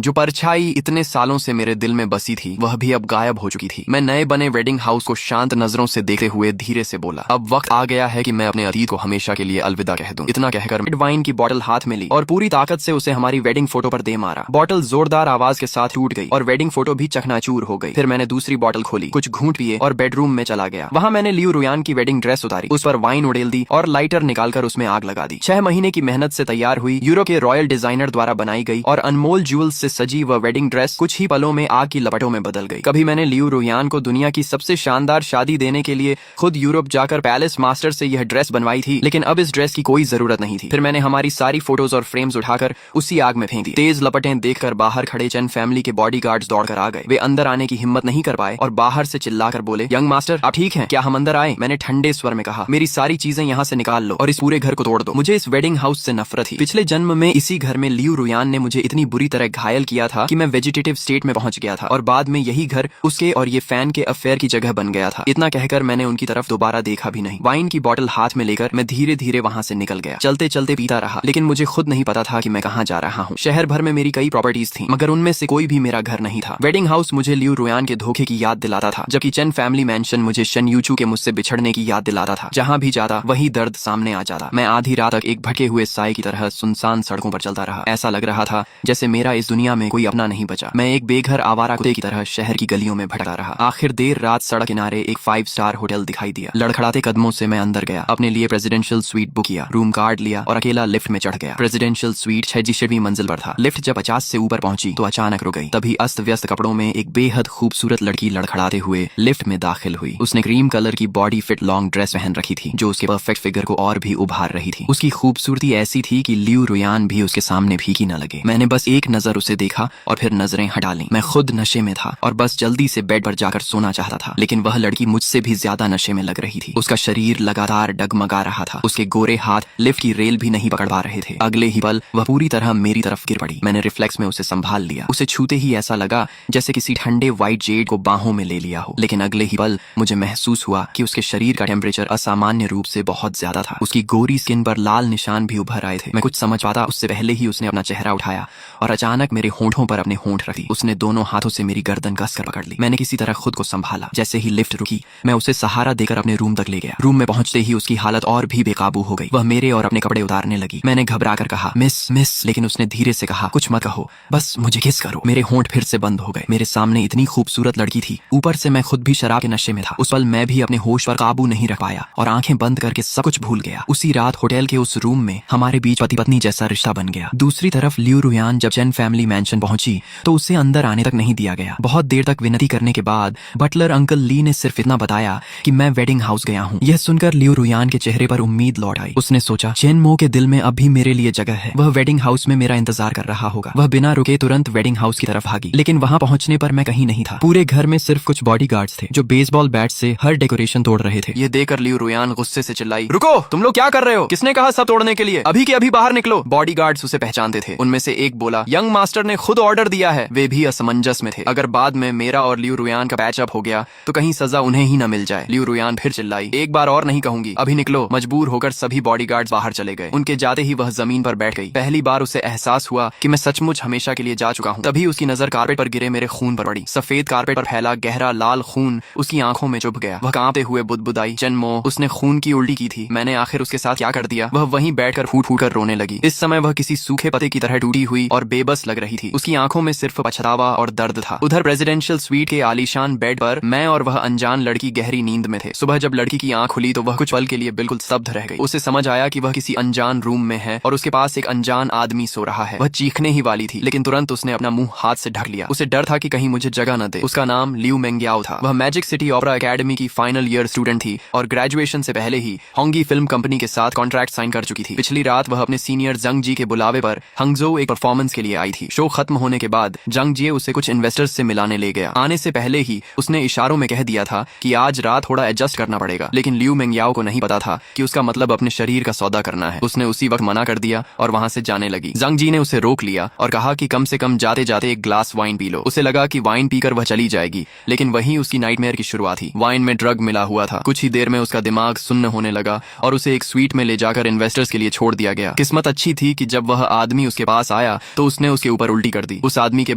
जो परछाई इतने सालों से मेरे दिल में बसी थी वह भी अब गायब हो चुकी थी। मैं नए बने वेडिंग हाउस को शांत नजरों से देखते हुए धीरे से बोला, अब वक्त आ गया है कि मैं अपने अतीत को हमेशा के लिए अलविदा कह दूं। इतना कहकर रेड वाइन की बोतल हाथ में ली और पूरी ताकत से उसे हमारी वेडिंग फोटो पर दे मारा। बोतल जोरदार आवाज के साथ टूट गई और वेडिंग फोटो भी चकनाचूर हो गई। फिर मैंने दूसरी बोतल खोली, कुछ घूंट पिए और बेडरूम में चला गया। वहां मैंने लियू रुयान की वेडिंग ड्रेस उतारी, उस पर वाइन उड़ेल दी और लाइटर निकालकर उसमें आग लगा दी। 6 महीने की मेहनत से तैयार हुई, यूरोप के रॉयल डिजाइनर द्वारा बनाई गई और अनमोल ज्वेल्स से सजी वह वेडिंग ड्रेस कुछ ही पलों में आग की लपटों में बदल गई। कभी मैंने लियू रुयान को दुनिया की सबसे शानदार शादी देने के लिए खुद यूरोप जाकर पैलेस मास्टर से यह ड्रेस बनवाई थी, लेकिन अब इस ड्रेस की कोई जरूरत नहीं थी। फिर मैंने हमारी सारी फोटोज और फ्रेम्स उठाकर उसी आग में फेंक दी। तेज लपटें देखकर बाहर खड़े चैन फैमिली के बॉडीगार्ड्स दौड़कर आ गए। वे अंदर आने की हिम्मत नहीं कर पाए और बाहर से चिल्लाकर बोले, यंग मास्टर आप ठीक हैं? क्या हम अंदर आए? मैंने ठंडे स्वर में कहा, मेरी सारी चीजें यहाँ से निकाल लो और इस पूरे घर को तोड़ दो। मुझे इस वेडिंग हाउस से नफरत थी। पिछले जन्म में इसी घर में लियू रुयान ने मुझे इतनी बुरी तरह घायल किया था कि मैं वेजिटेटिव स्टेट में पहुंच गया था और बाद में यही घर उसके और ये फैन के अफेयर की जगह बन गया था। इतना कहकर मैंने उनकी तरफ दोबारा देखा भी नहीं। वाइन की बोतल हाथ में लेकर मैं धीरे धीरे वहां से निकल गया। चलते चलते पीता रहा, लेकिन मुझे खुद नहीं पता था कि मैं कहाँ जा रहा हूँ। शहर भर में मेरी कई प्रॉपर्टीज थी, मगर उनमें से कोई भी मेरा घर नहीं था। वेडिंग हाउस मुझे लियू रुयान के धोखे की याद दिलाता था, जबकि चेन फैमिली मैंशन मुझे शन यूचू के मुझसे बिछड़ने की याद दिलाता था। जहां भी जाता वही दर्द सामने आ जाता। मैं आधी रात तक एक भटके हुए साए की तरह सुनसान सड़कों पर चलता रहा। ऐसा लग रहा था जैसे मेरा इस दुनिया में कोई अपना नहीं बचा। मैं एक बेघर आवारा कुत्ते की तरह शहर की गलियों में भटकता रहा। आखिर देर रात सड़क किनारे एक 5 स्टार होटल दिखाई दिया। लड़खड़ाते कदमों से मैं अंदर गया, अपने लिए प्रेसिडेंशियल स्वीट बुक किया, रूम कार्ड लिया और अकेला लिफ्ट में चढ़ गया। प्रेसिडेंशियल स्वीट 6वीं मंजिल पर था। लिफ्ट जब 50 से ऊपर पहुंची तो अचानक रुक गई। तभी अस्त व्यस्त कपड़ों में एक बेहद खूबसूरत लड़की लड़खड़ाते हुए लिफ्ट में दाखिल हुई। उसने क्रीम कलर की बॉडी फिट लॉन्ग ड्रेस पहन रखी थी, जो उसके परफेक्ट फिगर को और भी उभार रही थी। उसकी खूबसूरती ऐसी थी कि लियू रुयान भी उसके सामने फीकी न लगे। मैंने बस एक नजर उसे देखा और फिर नजरें हटा ली। मैं खुद नशे में था और बस जल्दी से बेड पर जाकर सोना चाहता था, लेकिन वह लड़की मुझसे भी ज्यादा नशे में लग रही थी। उसका शरीर लगातार डगमगा रहा था। उसके गोरे हाथ लिफ्ट की रेल भी नहीं पकड़ पा रहे थे। अगले ही पल वह पूरी तरह मेरी तरफ गिर पड़ी। मैंने रिफ्लेक्स में उसे संभाल लिया। उसे छूते ही ऐसा लगा जैसे किसी ठंडे व्हाइट जेड को बाहों में ले लिया हो, लेकिन अगले ही पल मुझे महसूस हुआ कि उसके शरीर का टेम्परेचर असामान्य रूप से बहुत ज्यादा था। उसकी गोरी स्किन पर लाल निशान भी उभर आए थे। मैं कुछ समझ पाता उससे पहले ही उसने अपना चेहरा उठाया और अचानक मेरे होंठों पर अपने होंठ रख दी। उसने दोनों हाथों से मेरी गर्दन कसकर पकड़ ली। मैंने किसी तरह खुद को संभाला। जैसे ही लिफ्ट रुकी मैं उसे सहारा देकर अपने रूम तक ले गया। रूम में पहुंचते ही उसकी हालत और भी बेकाबू हो गई। वह मेरे और अपने कपड़े उतारने लगी। मैंने घबराकर कहा, मिस मिस, लेकिन उसने धीरे से कहा, कुछ मत कहो, बस मुझे किस करो। मेरे होंठ फिर से बंद हो गए। मेरे सामने इतनी खूबसूरत लड़की थी, ऊपर से मैं खुद भी शराब के नशे में था। उस पल मैं भी अपने होश पर काबू नहीं रख पाया और आंखें बंद करके सब कुछ भूल गया। उसी रात होटल के उस रूम में हमारे बीच पति पत्नी जैसा रिश्ता बन गया। दूसरी तरफ लियू रुयान जब चेन फैमिली मैंशन पहुंची तो उसे अंदर आने तक नहीं दिया गया। बहुत देर तक विनती करने के बाद बटलर अंकल ली ने सिर्फ इतना बताया कि मैं वेडिंग हाउस गया हूँ। यह सुनकर लियू रुयान के चेहरे पर उम्मीद लौट आई। उसने सोचा, चेन मो के दिल में अब भी मेरे लिए जगह है। वह वेडिंग हाउस में मेरा इंतजार कर रहा होगा। वह बिना रुके तुरंत वेडिंग हाउस की तरफ भागी, लेकिन वहां पहुंचने पर मैं कहीं नहीं था। पूरे घर में सिर्फ कुछ बॉडीगार्ड्स थे जो बेसबॉल बैट से हर डेकोरेशन तोड़ रहे थे। ये देखकर लियू रुयान गुस्से से चिल्लाई, रुको, तुम लोग क्या कर रहे हो? किसने कहा सब तोड़ने के लिए? अभी के अभी बाहर निकलो। बॉडीगार्ड्स उसे पहचानते थे। उनमें से एक बोला, यंग मास्टर ने खुद ऑर्डर दिया है। वे भी असमंजस में थे। अगर बाद में मेरा और लियू रुयान का पैचअप हो गया तो कहीं सजा उन्हें ही न मिल जाए। लियू रुयान फिर चिल्लाई, एक बार और नहीं कहूंगी, अभी निकलो। मजबूर होकर सभी बॉडीगार्ड्स बाहर चले गए। उनके जाते ही वह जमीन पर बैठ गई। पहली बार उसे एहसास हुआ कि मैं सचमुच हमेशा के लिए जा चुका हूँ। तभी उसकी नजर कारपेट पर गिरे मेरे खून पर पड़ी। सफेद कारपेट पर फैला गहरा लाल खून उसकी आंखों में चुभ गया। वह कांपते हुए बुदबुदाई, जन्मो, उसने खून की उल्टी की थी। मैंने आखिर उसके साथ क्या कर दिया? वह वहीं बैठकर फूट फूट कर रोने लगी। इस समय वह किसी सूखे पत्ते की तरह टूटी हुई और बेबस लग रही थी। उसकी आंखों में सिर्फ पछतावा और दर्द था। उधर प्रेसिडेंशियल स्वीट के आलीशान बेड पर मैं और वह अनजान लड़की गहरी नींद में थे। सुबह जब लड़की की आंख खुली तो वह कुछ पल के लिए बिल्कुल स्तब्ध रह गई। उसे समझ आया कि वह किसी अनजान रूम में है और उसके पास एक अनजान आदमी सो रहा है। वह चीखने ही वाली थी, लेकिन तुरंत उसने अपना मुंह हाथ से ढक लिया। उसे डर था कि कहीं मुझे जगह न दे। उसका नाम लियू मेंग्याओ था। वह मैजिक सिटी ओपेरा एकेडमी की फाइनल ईयर स्टूडेंट थी और ग्रेजुएशन से पहले ही होंगी फिल्म कंपनी के साथ कॉन्ट्रैक्ट साइन कर चुकी थी। पिछली रात वह अपने सीनियर जंग जी के बुलावे पर हंगजो एक परफॉर्मेंस के लिए आई थी। शो खत्म होने के बाद जंग जी उसे कुछ इन्वेस्टर्स से मिलाने ले गया। आने से पहले ही उसने इशारों में कह दिया था कि आज रात थोड़ा एडजस्ट करना पड़ेगा, लेकिन लियू मेंगयाओ को नहीं पता था कि उसका मतलब अपने शरीर का सौदा करना है। उसने उसी वक्त मना कर दिया और वहां से जाने लगी। जंग जी ने उसे रोक लिया और कहा कि कम से कम जाते जाते एक ग्लास वाइन पी लो। उसे लगा कि वाइन पीकर वह चली जाएगी, लेकिन वही उसकी नाइटमेयर की शुरुआत थी। वाइन में ड्रग मिला हुआ था। कुछ ही देर में उसका दिमाग सुन्न होने लगा और उसे एक स्वीट में ले जाकर इन्वेस्टर्स के लिए छोड़ दिया गया। किस्मत अच्छी थी कि जब वह आदमी उसके पास आया तो उसने उसके ऊपर उल्टी कर दी। उस आदमी के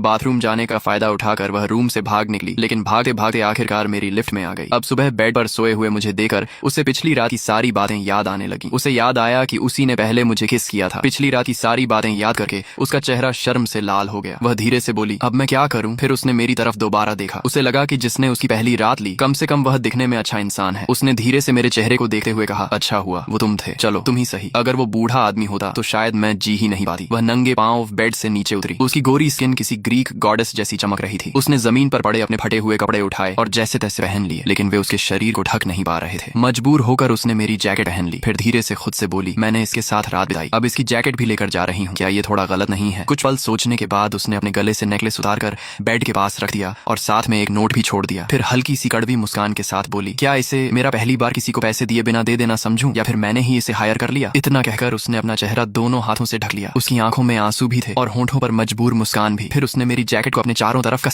बाथरूम जाने का फायदा उठाकर वह रूम से भाग निकली, लेकिन भागते भागते आखिरकार मेरी लिफ्ट में आ गई। अब सुबह बेड पर सोए हुए मुझे देखकर उसे पिछली रात की सारी बातें याद आने लगी। उसे याद आया कि उसी ने पहले मुझे किस किया था। पिछली रात की सारी बातें याद करके उसका चेहरा शर्म से लाल हो गया। वह धीरे से बोली, अब मैं क्या करूं? फिर उसने मेरी तरफ दोबारा देखा। उसे लगा कि जिसने उसकी पहली रात ली कम से कम वह दिखने में अच्छा इंसान है। उसने धीरे से मेरे चेहरे को देखते हुए कहा, अच्छा हुआ वो तुम थे। चलो तुम ही सही। अगर वो बूढ़ा आदमी होता तो शायद मैं जी ही नहीं पाती। वह नंगे पांव बेड से नीचे उतरी। उसकी गोरी स्किन किसी ग्रीक गॉडेस जैसी चमक रही थी। उसने जमीन पर पड़े अपने फटे हुए कपड़े उठाए और जैसे तैसे पहन लिए, लेकिन वे उसके शरीर को ढक नहीं पा रहे थे। मजबूर होकर उसने मेरी जैकेट पहन ली। फिर धीरे से खुद से बोली, मैंने इसके साथ रात बिताई, अब इसकी जैकेट भी लेकर जा रही हूँ। क्या ये थोड़ा गलत नहीं है? कुछ पल सोचने के बाद उसने अपने गले से नेकलेस उतारकर बेड के पास रख दिया और साथ में एक नोट भी छोड़ दिया। फिर हल्की सी कड़वी मुस्कान के साथ बोली, क्या इसे मेरा पहली बार किसी को पैसे दिए बिना दे देना समझूं, या फिर मैंने ही इसे हायर कर लिया? इतना कहकर उसने अपना चेहरा दोनों हाथों से ढक लिया। उसकी आंखों में आंसू भी थे और होंठों पर मजबूर मुस्कान भी। फिर उसने मेरी जैकेट को अपने चारों तरफ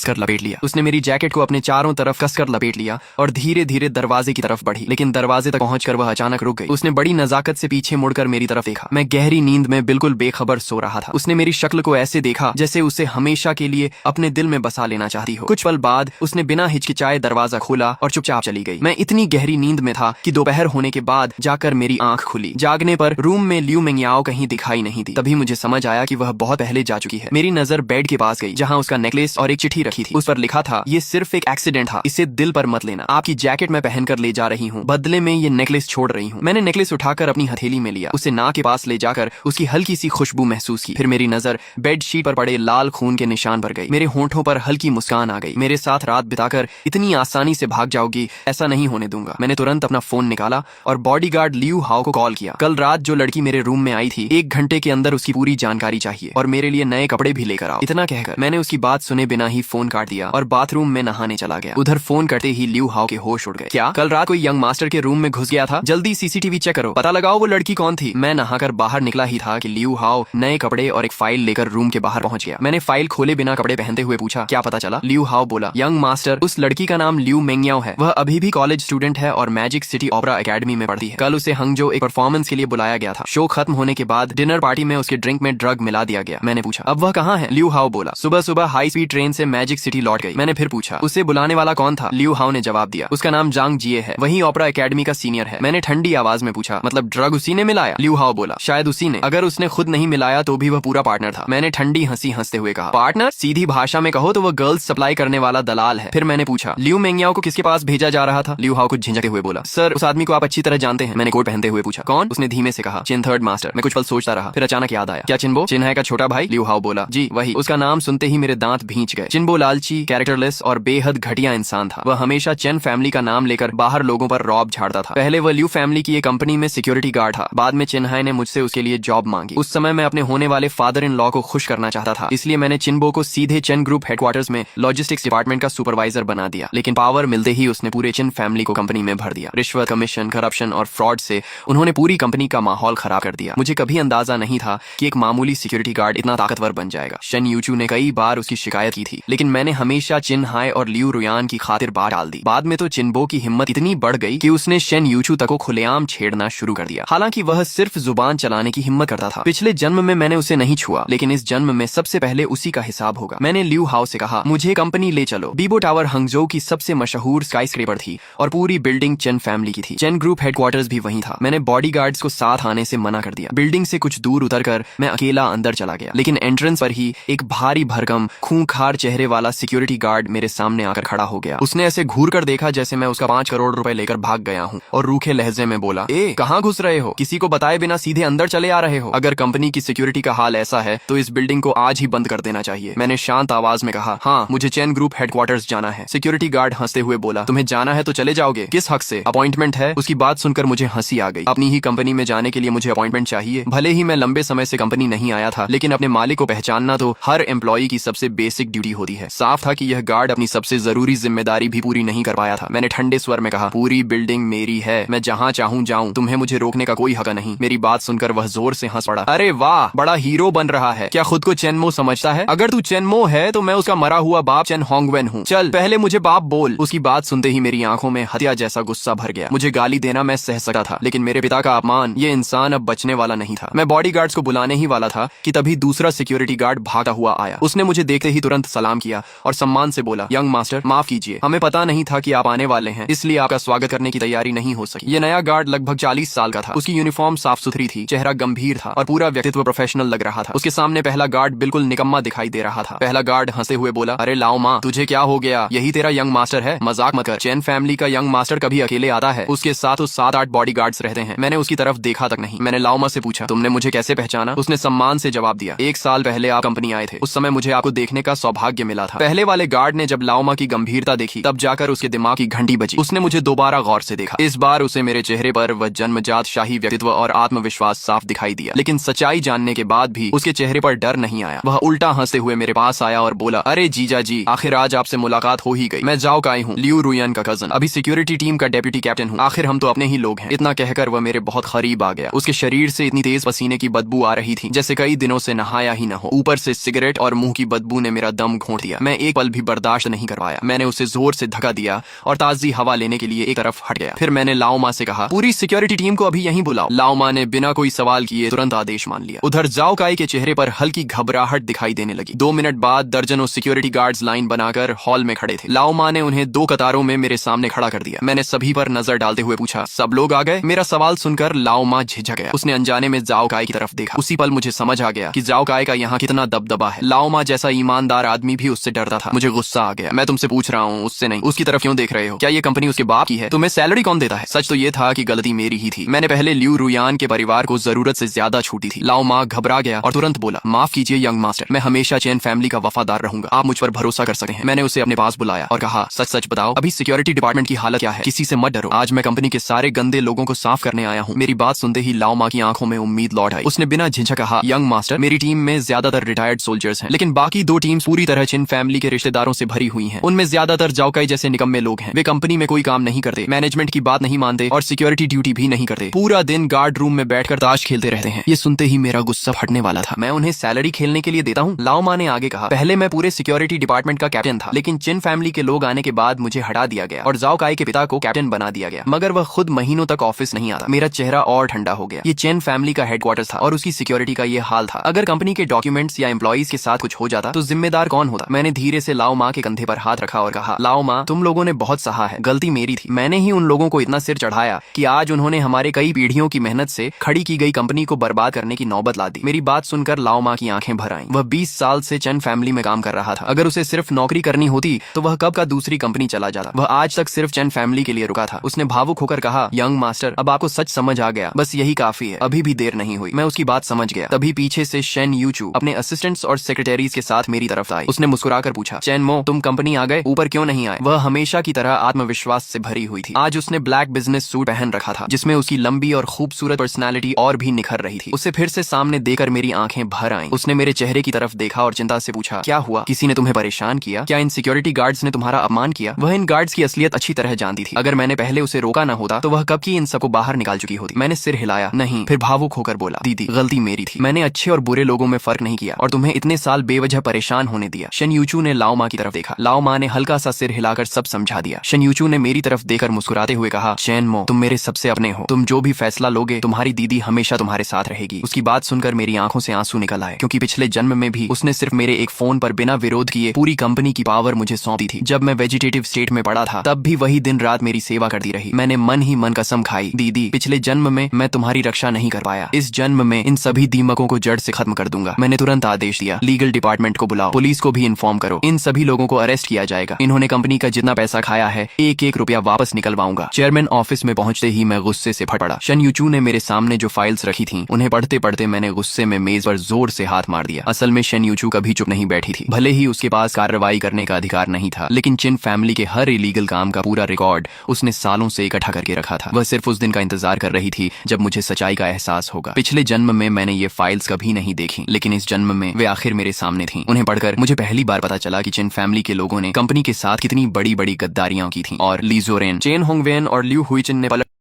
कसकर लपेट लिया और धीरे धीरे दरवाजे की तरफ बढ़ी। लेकिन दरवाजे तक पहुंचकर वह अचानक रुक गई। उसने बड़ी नजाकत से पीछे मुड़कर मेरी तरफ देखा। मैं गहरी नींद में बिल्कुल बेखबर सो रहा था। उसने मेरी शक्ल को ऐसे देखा जैसे उसे हमेशा के लिए अपने दिल में बसा लेना चाहती हो। कुछ पल बाद उसने बिना हिचकिचाए दरवाजा खोला और चुपचाप चली गई। मैं इतनी गहरी नींद में था कि दोपहर होने के बाद जाकर मेरी आंख खुली। जागने पर रूम में लियू मेंगयाओ कहीं दिखाई नहीं दी। तभी मुझे समझ आया कि वह बहुत पहले जा चुकी है। मेरी नजर बेड के पास गई जहां उसका नेकलेस और एक चिट्ठी रखी थी। उस पर लिखा था, ये सिर्फ एक एक्सीडेंट था, इसे दिल पर मत लेना। आपकी जैकेट मैं पहनकर ले जा रही हूँ, बदले में ये नेकलेस छोड़ रही हूँ। मैंने नेकलेस उठाकर अपनी हथेली में लिया। उसे नाक के पास ले जाकर उसकी हल्की सी खुशबू महसूस की। फिर मेरी नजर बेडशीट पर पड़े लाल खून के निशान पर गई। मेरे होंठों पर हल्की मुस्कान आ गई। मेरे साथ रात बिताकर इतनी आसानी से भाग जाओगी, ऐसा नहीं होने दूंगा। मैंने तुरंत अपना फोन निकाला और बॉडीगार्ड लियू हाओ को कॉल किया। कल रात जो लड़की मेरे रूम में आई थी, 1 घंटे के अंदर उसकी पूरी जानकारी चाहिए और मेरे लिए नए कपड़े भी लेकर आओ। इतना कहकर मैंने उसकी बात सुने बिना ही फोन काट दिया और बाथरूम में नहाने चला गया। उधर फोन करते ही लियू हाओ के होश उड़ गए। क्या कल रात कोई यंग मास्टर के रूम में घुस गया था? जल्दी सीसीटीवी चेक करो, पता लगाओ वो लड़की कौन थी। मैं नहाकर बाहर निकला ही था कि लियू हाओ नए कपड़े और एक फाइल लेकर रूम के बाहर पहुंच गया। मैंने फाइल खोले बिना कपड़े पहनते हुए पूछा, क्या पता चला? लियू हाओ बोला, यंग मास्टर, उस लड़की का नाम लियू मेंगयाओ है। वह अभी भी कॉलेज स्टूडेंट है और मैजिक सिटी ओपेरा एकेडमी में पढ़ती है। कल उसे हंगजो एक परफॉर्मेंस के लिए बुलाया गया था। शो खत्म होने के बाद डिनर पार्टी में उसके ड्रिंक में ड्रग मिला दिया गया। मैंने पूछा, अब वह कहाँ है? लियू हाओ बोला, सुबह सुबह हाई स्पीड ट्रेन से मैजिक सिटी लौट गई। मैंने फिर पूछा, उसे बुलाने वाला कौन था? लियू हाओ ने जवाब दिया, उसका नाम जांग जिए है, वही ओपेरा एकेडमी का सीनियर है। मैंने ठंडी आवाज में पूछा, मतलब ड्रग उसी ने मिलाया? लियू हाओ बोला, शायद उसी ने, अगर उसने खुद नहीं मिलाया तो भी वह पूरा पार्टनर था। मैंने ठंडी हंसी हंसते हुए कहा, पार्टनर? सीधी भाषा में कहो तो वह गर्ल्स सप्लाई करने वाला दलाल है। फिर मैंने पूछा, लियू मेंगयाओ को किसके पास भेजा जा रहा था? लियू हाओ कुछ झिंझकते हुए बोला, सर उस आदमी को आप अच्छी तरह जानते हैं। मैंने कोट पहनते हुए पूछा, कौन? उसने धीमे से कहा, चिन थर्ड मास्टर। मैं कुछ पल सोचता रहा, फिर अचानक याद आया, क्या चिन्बो? चिन्हाई का छोटा भाई? लियू हाओ बोला, जी वही। उसका नाम सुनते ही मेरे दांत भींच गए। चिन्बो लालची, कैरेक्टरलेस और बेहद घटिया इंसान था। वह हमेशा चेन फैमिली का नाम लेकर बाहर लोगों पर रौब झाड़ता था। पहले वह लियू फैमिली की एक कंपनी में सिक्योरिटी गार्ड था। बाद में चिन्हाई ने मुझसे उसके लिए जॉब मांगी। उस समय मैं अपने होने वाले फादर इन लॉ को खुश करना चाहता था, इसलिए मैंने चिन्बो को सीधे चेन ग्रुप हेडक्वार्टर्स में लॉजिस्टिक्स डिपार्टमेंट का सुपरवाइजर बना दिया। लेकिन पावर मिलते ही उसने पूरे चिन फैमिली को कंपनी में भर दिया। रिश्वत, कमीशन, करप्शन और फ्रॉड से उन्होंने पूरी कंपनी का माहौल खराब कर दिया। मुझे कभी अंदाजा नहीं था कि एक मामूली सिक्योरिटी गार्ड इतना ताकतवर बन जाएगा। शन यूचू ने कई बार उसकी शिकायत की थी, लेकिन मैंने हमेशा चिन्हाई और लियू रुयान की खातिर बात डाल दी। बाद में तो चिन्बो की हिम्मत इतनी बढ़ गई कि उसने शन यूचू तक को खुलेआम छेड़ना शुरू कर दिया। हालांकि वह सिर्फ जुबान चलाने की हिम्मत करता था। पिछले जन्म में मैंने उसे नहीं छुआ, लेकिन इस जन्म में सबसे पहले उसी का हिसाब होगा। मैंने लियू हाओ से कहा, मुझे कंपनी ले चलो। बीबो टावर हंगजो की सबसे मशहूर स्काईस्क्रेपर थी और पूरी बिल्डिंग चेन फैमिली की थी। चेन ग्रुप हेडक्वार्टर्स भी वहीं था। मैंने बॉडीगार्ड्स को साथ आने से मना कर दिया। बिल्डिंग से कुछ दूर उतरकर मैं अकेला अंदर चला गया, लेकिन एंट्रेंस पर ही एक भारी भरकम खूंखार चेहरे वाला सिक्योरिटी गार्ड मेरे सामने आकर खड़ा हो गया। उसने ऐसे घूर कर देखा जैसे मैं उसका 5 करोड़ रुपए लेकर भाग गया हूँ और रूखे लहजे में बोला, ए कहाँ घुस रहे हो? किसी को बताए बिना सीधे अंदर चले आ रहे हो? अगर कंपनी की सिक्योरिटी का हाल ऐसा है तो इस बिल्डिंग को आज ही बंद कर देना चाहिए। मैंने शांत आवाज में कहा, हाँ मुझे चेन ग्रुप हेडक्वार्टर्स जाना है। सिक्योरिटी गार्ड हंसते हुए बोला, तुम्हें जाना है तो चले जाओगे, किस हक से? अपॉइंटमेंट है। उसकी बात सुनकर मुझे हंसी आ गई। अपनी ही कंपनी में जाने के लिए मुझे अपॉइंटमेंट चाहिए? भले ही मैं लंबे समय से कंपनी नहीं आया था, लेकिन अपने मालिक को पहचानना तो हर एम्प्लॉई की सबसे बेसिक ड्यूटी होती है। साफ था कि यह गार्ड अपनी सबसे जरूरी जिम्मेदारी भी पूरी नहीं कर पाया था। मैंने ठंडे स्वर में कहा, पूरी बिल्डिंग बिल्डिंग मेरी है, मैं जहाँ चाहूँ जाऊँ, तुम्हें मुझे रोकने का कोई हक नहीं। मेरी बात सुनकर वह जोर से हंस पड़ा। अरे वाह, बड़ा हीरो बन रहा है। क्या खुद को चेनमो समझता है? अगर तू चेनमो है तो मैं उसका मरा हुआ बाप चेन होंगवेन हूँ। चल पहले मुझे बाप बोल। उसकी बात सुनते ही मेरी आंखों में हत्या जैसा गुस्सा भर गया। मुझे गाली देना मैं सह सकता था, लेकिन मेरे पिता का अपमान, ये इंसान अब बचने वाला नहीं था। मैं बॉडीगार्ड्स को बुलाने ही वाला था कि तभी दूसरा सिक्योरिटी गार्ड भागता हुआ आया। उसने मुझे देखते ही तुरंत सलाम किया और सम्मान से बोला, यंग मास्टर माफ कीजिए, हमें पता नहीं था कि आप आने वाले हैं, इसलिए आपका स्वागत करने की तैयारी नहीं हो सकी। ये नया गार्ड लगभग 40 साल का था। उसकी यूनिफॉर्म साफ सुथरी थी, चेहरा गंभीर था और पूरा व्यक्तित्व प्रोफेशनल लग रहा था। उसके सामने पहला गार्ड बिल्कुल निकम्मा दिखाई दे रहा था। पहला गार्ड हंसते हुए बोला, अरे लाओ माँ, तुझे क्या हो गया? यही तेरा यंग मास्टर है? मजाक मत कर। चेन फैमिली का यंग मास्टर कभी अकेले आता है? उसके साथ उस 7-8 बॉडीगार्ड्स रहते हैं। मैंने उसकी तरफ देखा तक नहीं। मैंने लाओ माँ से पूछा, तुमने मुझे कैसे पहचाना? उसने सम्मान से जवाब दिया, 1 साल पहले आप कंपनी आए थे, उस समय मुझे आपको देखने का सौभाग्य मिला था। पहले वाले गार्ड ने जब लाओ माँ की गंभीरता देखी, तब जाकर उसके दिमाग की घंटी बजी। उसने मुझे दोबारा गौर से देखा। इस बार उसे मेरे चेहरे पर वह जन्मजात शाही व्यक्तित्व और आत्मविश्वास साफ दिखाई दिया, लेकिन सच्चाई जानने के बाद भी उसके चेहरे पर डर नहीं आया। वह उल्टा हंसते हुए मेरे पास आया और बोला, अरे जीजा जी, आखिर आज आपसे मुलाकात हो ही गई। मैं जाओ काई हूँ, लियू रुयन का कजन, अभी सिक्योरिटी टीम का डेप्यूटी कैप्टन हूँ। आखिर हम तो अपने ही लोग हैं। इतना कहकर वह मेरे बहुत करीब आ गया। उसके शरीर से इतनी तेज पसीने की बदबू आ रही थी जैसे कई दिनों से नहाया ही न हो। ऊपर से सिगरेट और मुंह की बदबू ने मेरा दम घोंट दिया। मैं एक पल भी बर्दाश्त नहीं कर पाया। मैंने उसे जोर से धक्का दिया और ताजी हवा लेने के लिए एक तरफ हट गया। फिर मैंने लाओ माँ से कहा, पूरी सिक्योरिटी टीम को अभी यहीं बुलाओ। लाओ माँ ने बिना कोई सवाल किए तुरंत आदेश मान लिया। उधर जाओ काई के चेहरे पर हल्की घबराहट दिखाई देने लगी। 2 मिनट बाद दर्जनों सिक्योरिटी गार्ड्स लाइन बनाकर हॉल में खड़े थे। लाओ माँ ने उन्हें 2 कतारों में मेरे सामने खड़ा कर दिया। मैंने सभी पर नजर डालते हुए पूछा, सब लोग आ गए? मेरा सवाल सुनकर लाओ माँ झिझक गया। उसने अनजाने में जाओ काई की तरफ देखा। उसी पल मुझे समझ आ गया कि जाओ काई का यहाँ कितना दबदबा है। लाओ माँ जैसा ईमानदार आदमी भी उससे डरता था। मुझे गुस्सा आ गया। मैं तुमसे पूछ रहा हूँ, उससे नहीं। उसकी तरफ क्यों देख रहे हो? क्या ये कंपनी उसके बाप की है? तुम्हें सैलरी कौन देता है? सच तो ये था कि गलती मेरी ही थी। मैंने पहले लियू रुयान के परिवार को जरूरत से ज्यादा छूटी थी। लाओ माँ घबरा गया और तुरंत बोला, माफ कीजिए यंग मास्टर, मैं हमेशा चेन फैमिली का वफादार रहूंगा। आप मुझ पर भरोसा कर सकते हैं। मैंने उसे अपने पास बुलाया और कहा, सच सच बताओ, अभी सिक्योरिटी डिपार्टमेंट की हालत क्या है? किसी से मत डरो। आज मैं कंपनी के सारे गंदे लोगों को साफ करने आया हूँ। मेरी बात सुनते ही लाओ माँ की आंखों में उम्मीद लौट आई। उसने बिना झिझक कहा, यंग मास्टर, मेरी टीम में ज्यादातर रिटायर्ड सोल्जर्स हैं, लेकिन बाकी 2 टीम्स पूरी तरह चिन फैमिली के रिश्तेदारों से भरी हुई हैं। उनमें ज्यादातर जाओकाई जैसे निकम्मे लोग हैं। वे कंपनी में कोई काम नहीं करते, मैनेजमेंट की बात नहीं मानते और सिक्योरिटी ड्यूटी भी नहीं करते। पूरा दिन गार्ड रूम में बैठकर ताश खेलते रहते हैं। ये सुनते ही मेरा गुस्सा फटने वाला था। मैं उन्हें सैलरी खेलने के लिए देता हूँ? लाओ माँ ने आगे कहा, पहले मैं पूरे सिक्योरिटी डिपार्टमेंट का कैप्टन था, लेकिन चिन फैमिली के लोग आने के बाद मुझे हटा दिया गया और जाओ काई के पिता को कैप्टन बना दिया गया। मगर वह खुद महीनों तक ऑफिस नहीं आता। मेरा चेहरा और ठंडा हो गया। ये चिन फैमिली का हेडक्वार्टर्स था और उसकी सिक्योरिटी का ये हाल था। अगर कंपनी के डॉक्यूमेंट्स या एम्प्लॉइज के साथ कुछ हो जाता तो जिम्मेदार कौन होता? मैंने धीरे से लाओ माँ के कंधे पर हाथ रखा और कहा, लाओ माँ, तुम लोगों ने बहुत सहा है। गलती मेरी थी। मैंने ही उन लोगों को इतना सिर चढ़ाया कि आज उन्होंने हमारे कई पीढ़ियों की मेहनत से खड़ी की गई कंपनी को बर्बाद करने की नौबत ला दी। मेरी बात सुनकर लाओ माँ की आंखें भर आईं। वह 20 साल से चेन फैमिली में काम कर रहा था। अगर उसे सिर्फ नौकरी करनी होती तो वह कब का दूसरी कंपनी चला जाता। वह आज तक सिर्फ चेन फैमिली के लिए रुका था। उसने भावुक होकर कहा, यंग मास्टर, अब आपको सच समझ आ गया, बस यही काफी है। अभी भी देर नहीं हुई। मैं उसकी बात समझ गया। तभी पीछे से शेन यूचू अपने असिस्टेंट्स और सेक्रेटरीज के साथ मेरी तरफ आई। उसने मुस्कुराकर पूछा, चेन मो, तुम कंपनी आ गए, ऊपर क्यों नहीं आए? वह हमेशा की तरह आत्मविश्वास से भरी हुई थी। आज उसने ब्लैक बिजनेस सूट पहन रखा था जिसमें उसकी लंबी और खूबसूरत पर्सनालिटी और भी निखर रही थी। उसे फिर से सामने देकर मेरी आंखें भर आईं। उसने मेरे चेहरे की तरफ देखा और चिंता से पूछा, क्या हुआ? किसी ने तुम्हें परेशान किया? क्या इन सिक्योरिटी गार्ड्स ने तुम्हारा अपमान किया? वह इन गार्ड्स की असलियत अच्छी तरह जानती थी। अगर मैंने पहले उसे रोका न होता तो वह कब की इन सबको बाहर निकाल चुकी होती। मैंने सिर हिलाया, नहीं। फिर भावुक होकर बोला, दीदी, गलती मेरी थी। मैंने अच्छे और बुरे लोगों में फर्क नहीं किया और तुम्हें इतने साल बेवजह परेशान होने दिया। शेन यूचू ने लाओ माँ की तरफ देखा। लाओ माँ ने हल्का सा सिर हिलाकर सब समझा दिया। शेन यूचू ने मेरी तरफ देखकर मुस्कुराते हुए कहा, चेन मो, तुम मेरे सबसे अपने हो। तुम जो भी फैसला लोगे, तुम्हारी दीदी हमेशा तुम्हारे साथ रहेगी। उसकी बात सुनकर मेरी आंखों से आंसू निकल आए, क्योंकि पिछले जन्म में भी उसने सिर्फ मेरे एक फोन पर बिना विरोध किए पूरी कंपनी की पावर मुझे सौंपी थी। जब मैं वेजिटेटिव स्टेट में पड़ा था तब भी वही दिन रात मेरी सेवा करती रही। मैंने मन ही मन कसम खाई, दीदी, पिछले जन्म में मैं तुम्हारी रक्षा नहीं कर पाया, इस जन्म में इन सभी दीमकों को जड़ से खत्म कर दूंगा। मैंने तुरंत आदेश दिया, लीगल डिपार्टमेंट को बुलाओ, पुलिस को भी इन्फॉर्म करो, इन सभी लोगों को अरेस्ट किया जाएगा। इन्होंने कंपनी का जितना पैसा खाया है, 1-1 रुपया वापस निकलवाऊंगा। चेयरमैन ऑफिस में पहुंचते ही मैं गुस्से से फट पड़ा। शेन यूचू ने मेरे सामने जो फाइल्स रखी थी उन्हें पढ़ते पढ़ते मैंने गुस्से में मेज पर जोर से हाथ मार दिया। असल में शेन यूचू कभी चुप नहीं बैठी थी। भले ही उसके पास कार्रवाई करने का अधिकार नहीं था, लेकिन चिन फैमिली के हर इलीगल काम का पूरा रिकॉर्ड उसने सालों से इकट्ठा करके रखा था। वह सिर्फ उस दिन का इंतजार कर रही थी जब मुझे सच्चाई का एहसास होगा। पिछले जन्म में मैंने ये फाइल्स कभी नहीं देखी, लेकिन इस जन्म में वे आखिर मेरे सामने थी। उन्हें पढ़कर मुझे पहली बार पता चला कि चिन फैमिली के लोगों ने कंपनी के साथ कितनी बड़ी बड़ी गद्दारियां की थी और ली जोरेन, चेन होंगवेन चेन और ल्यू हुईचिन ने पलट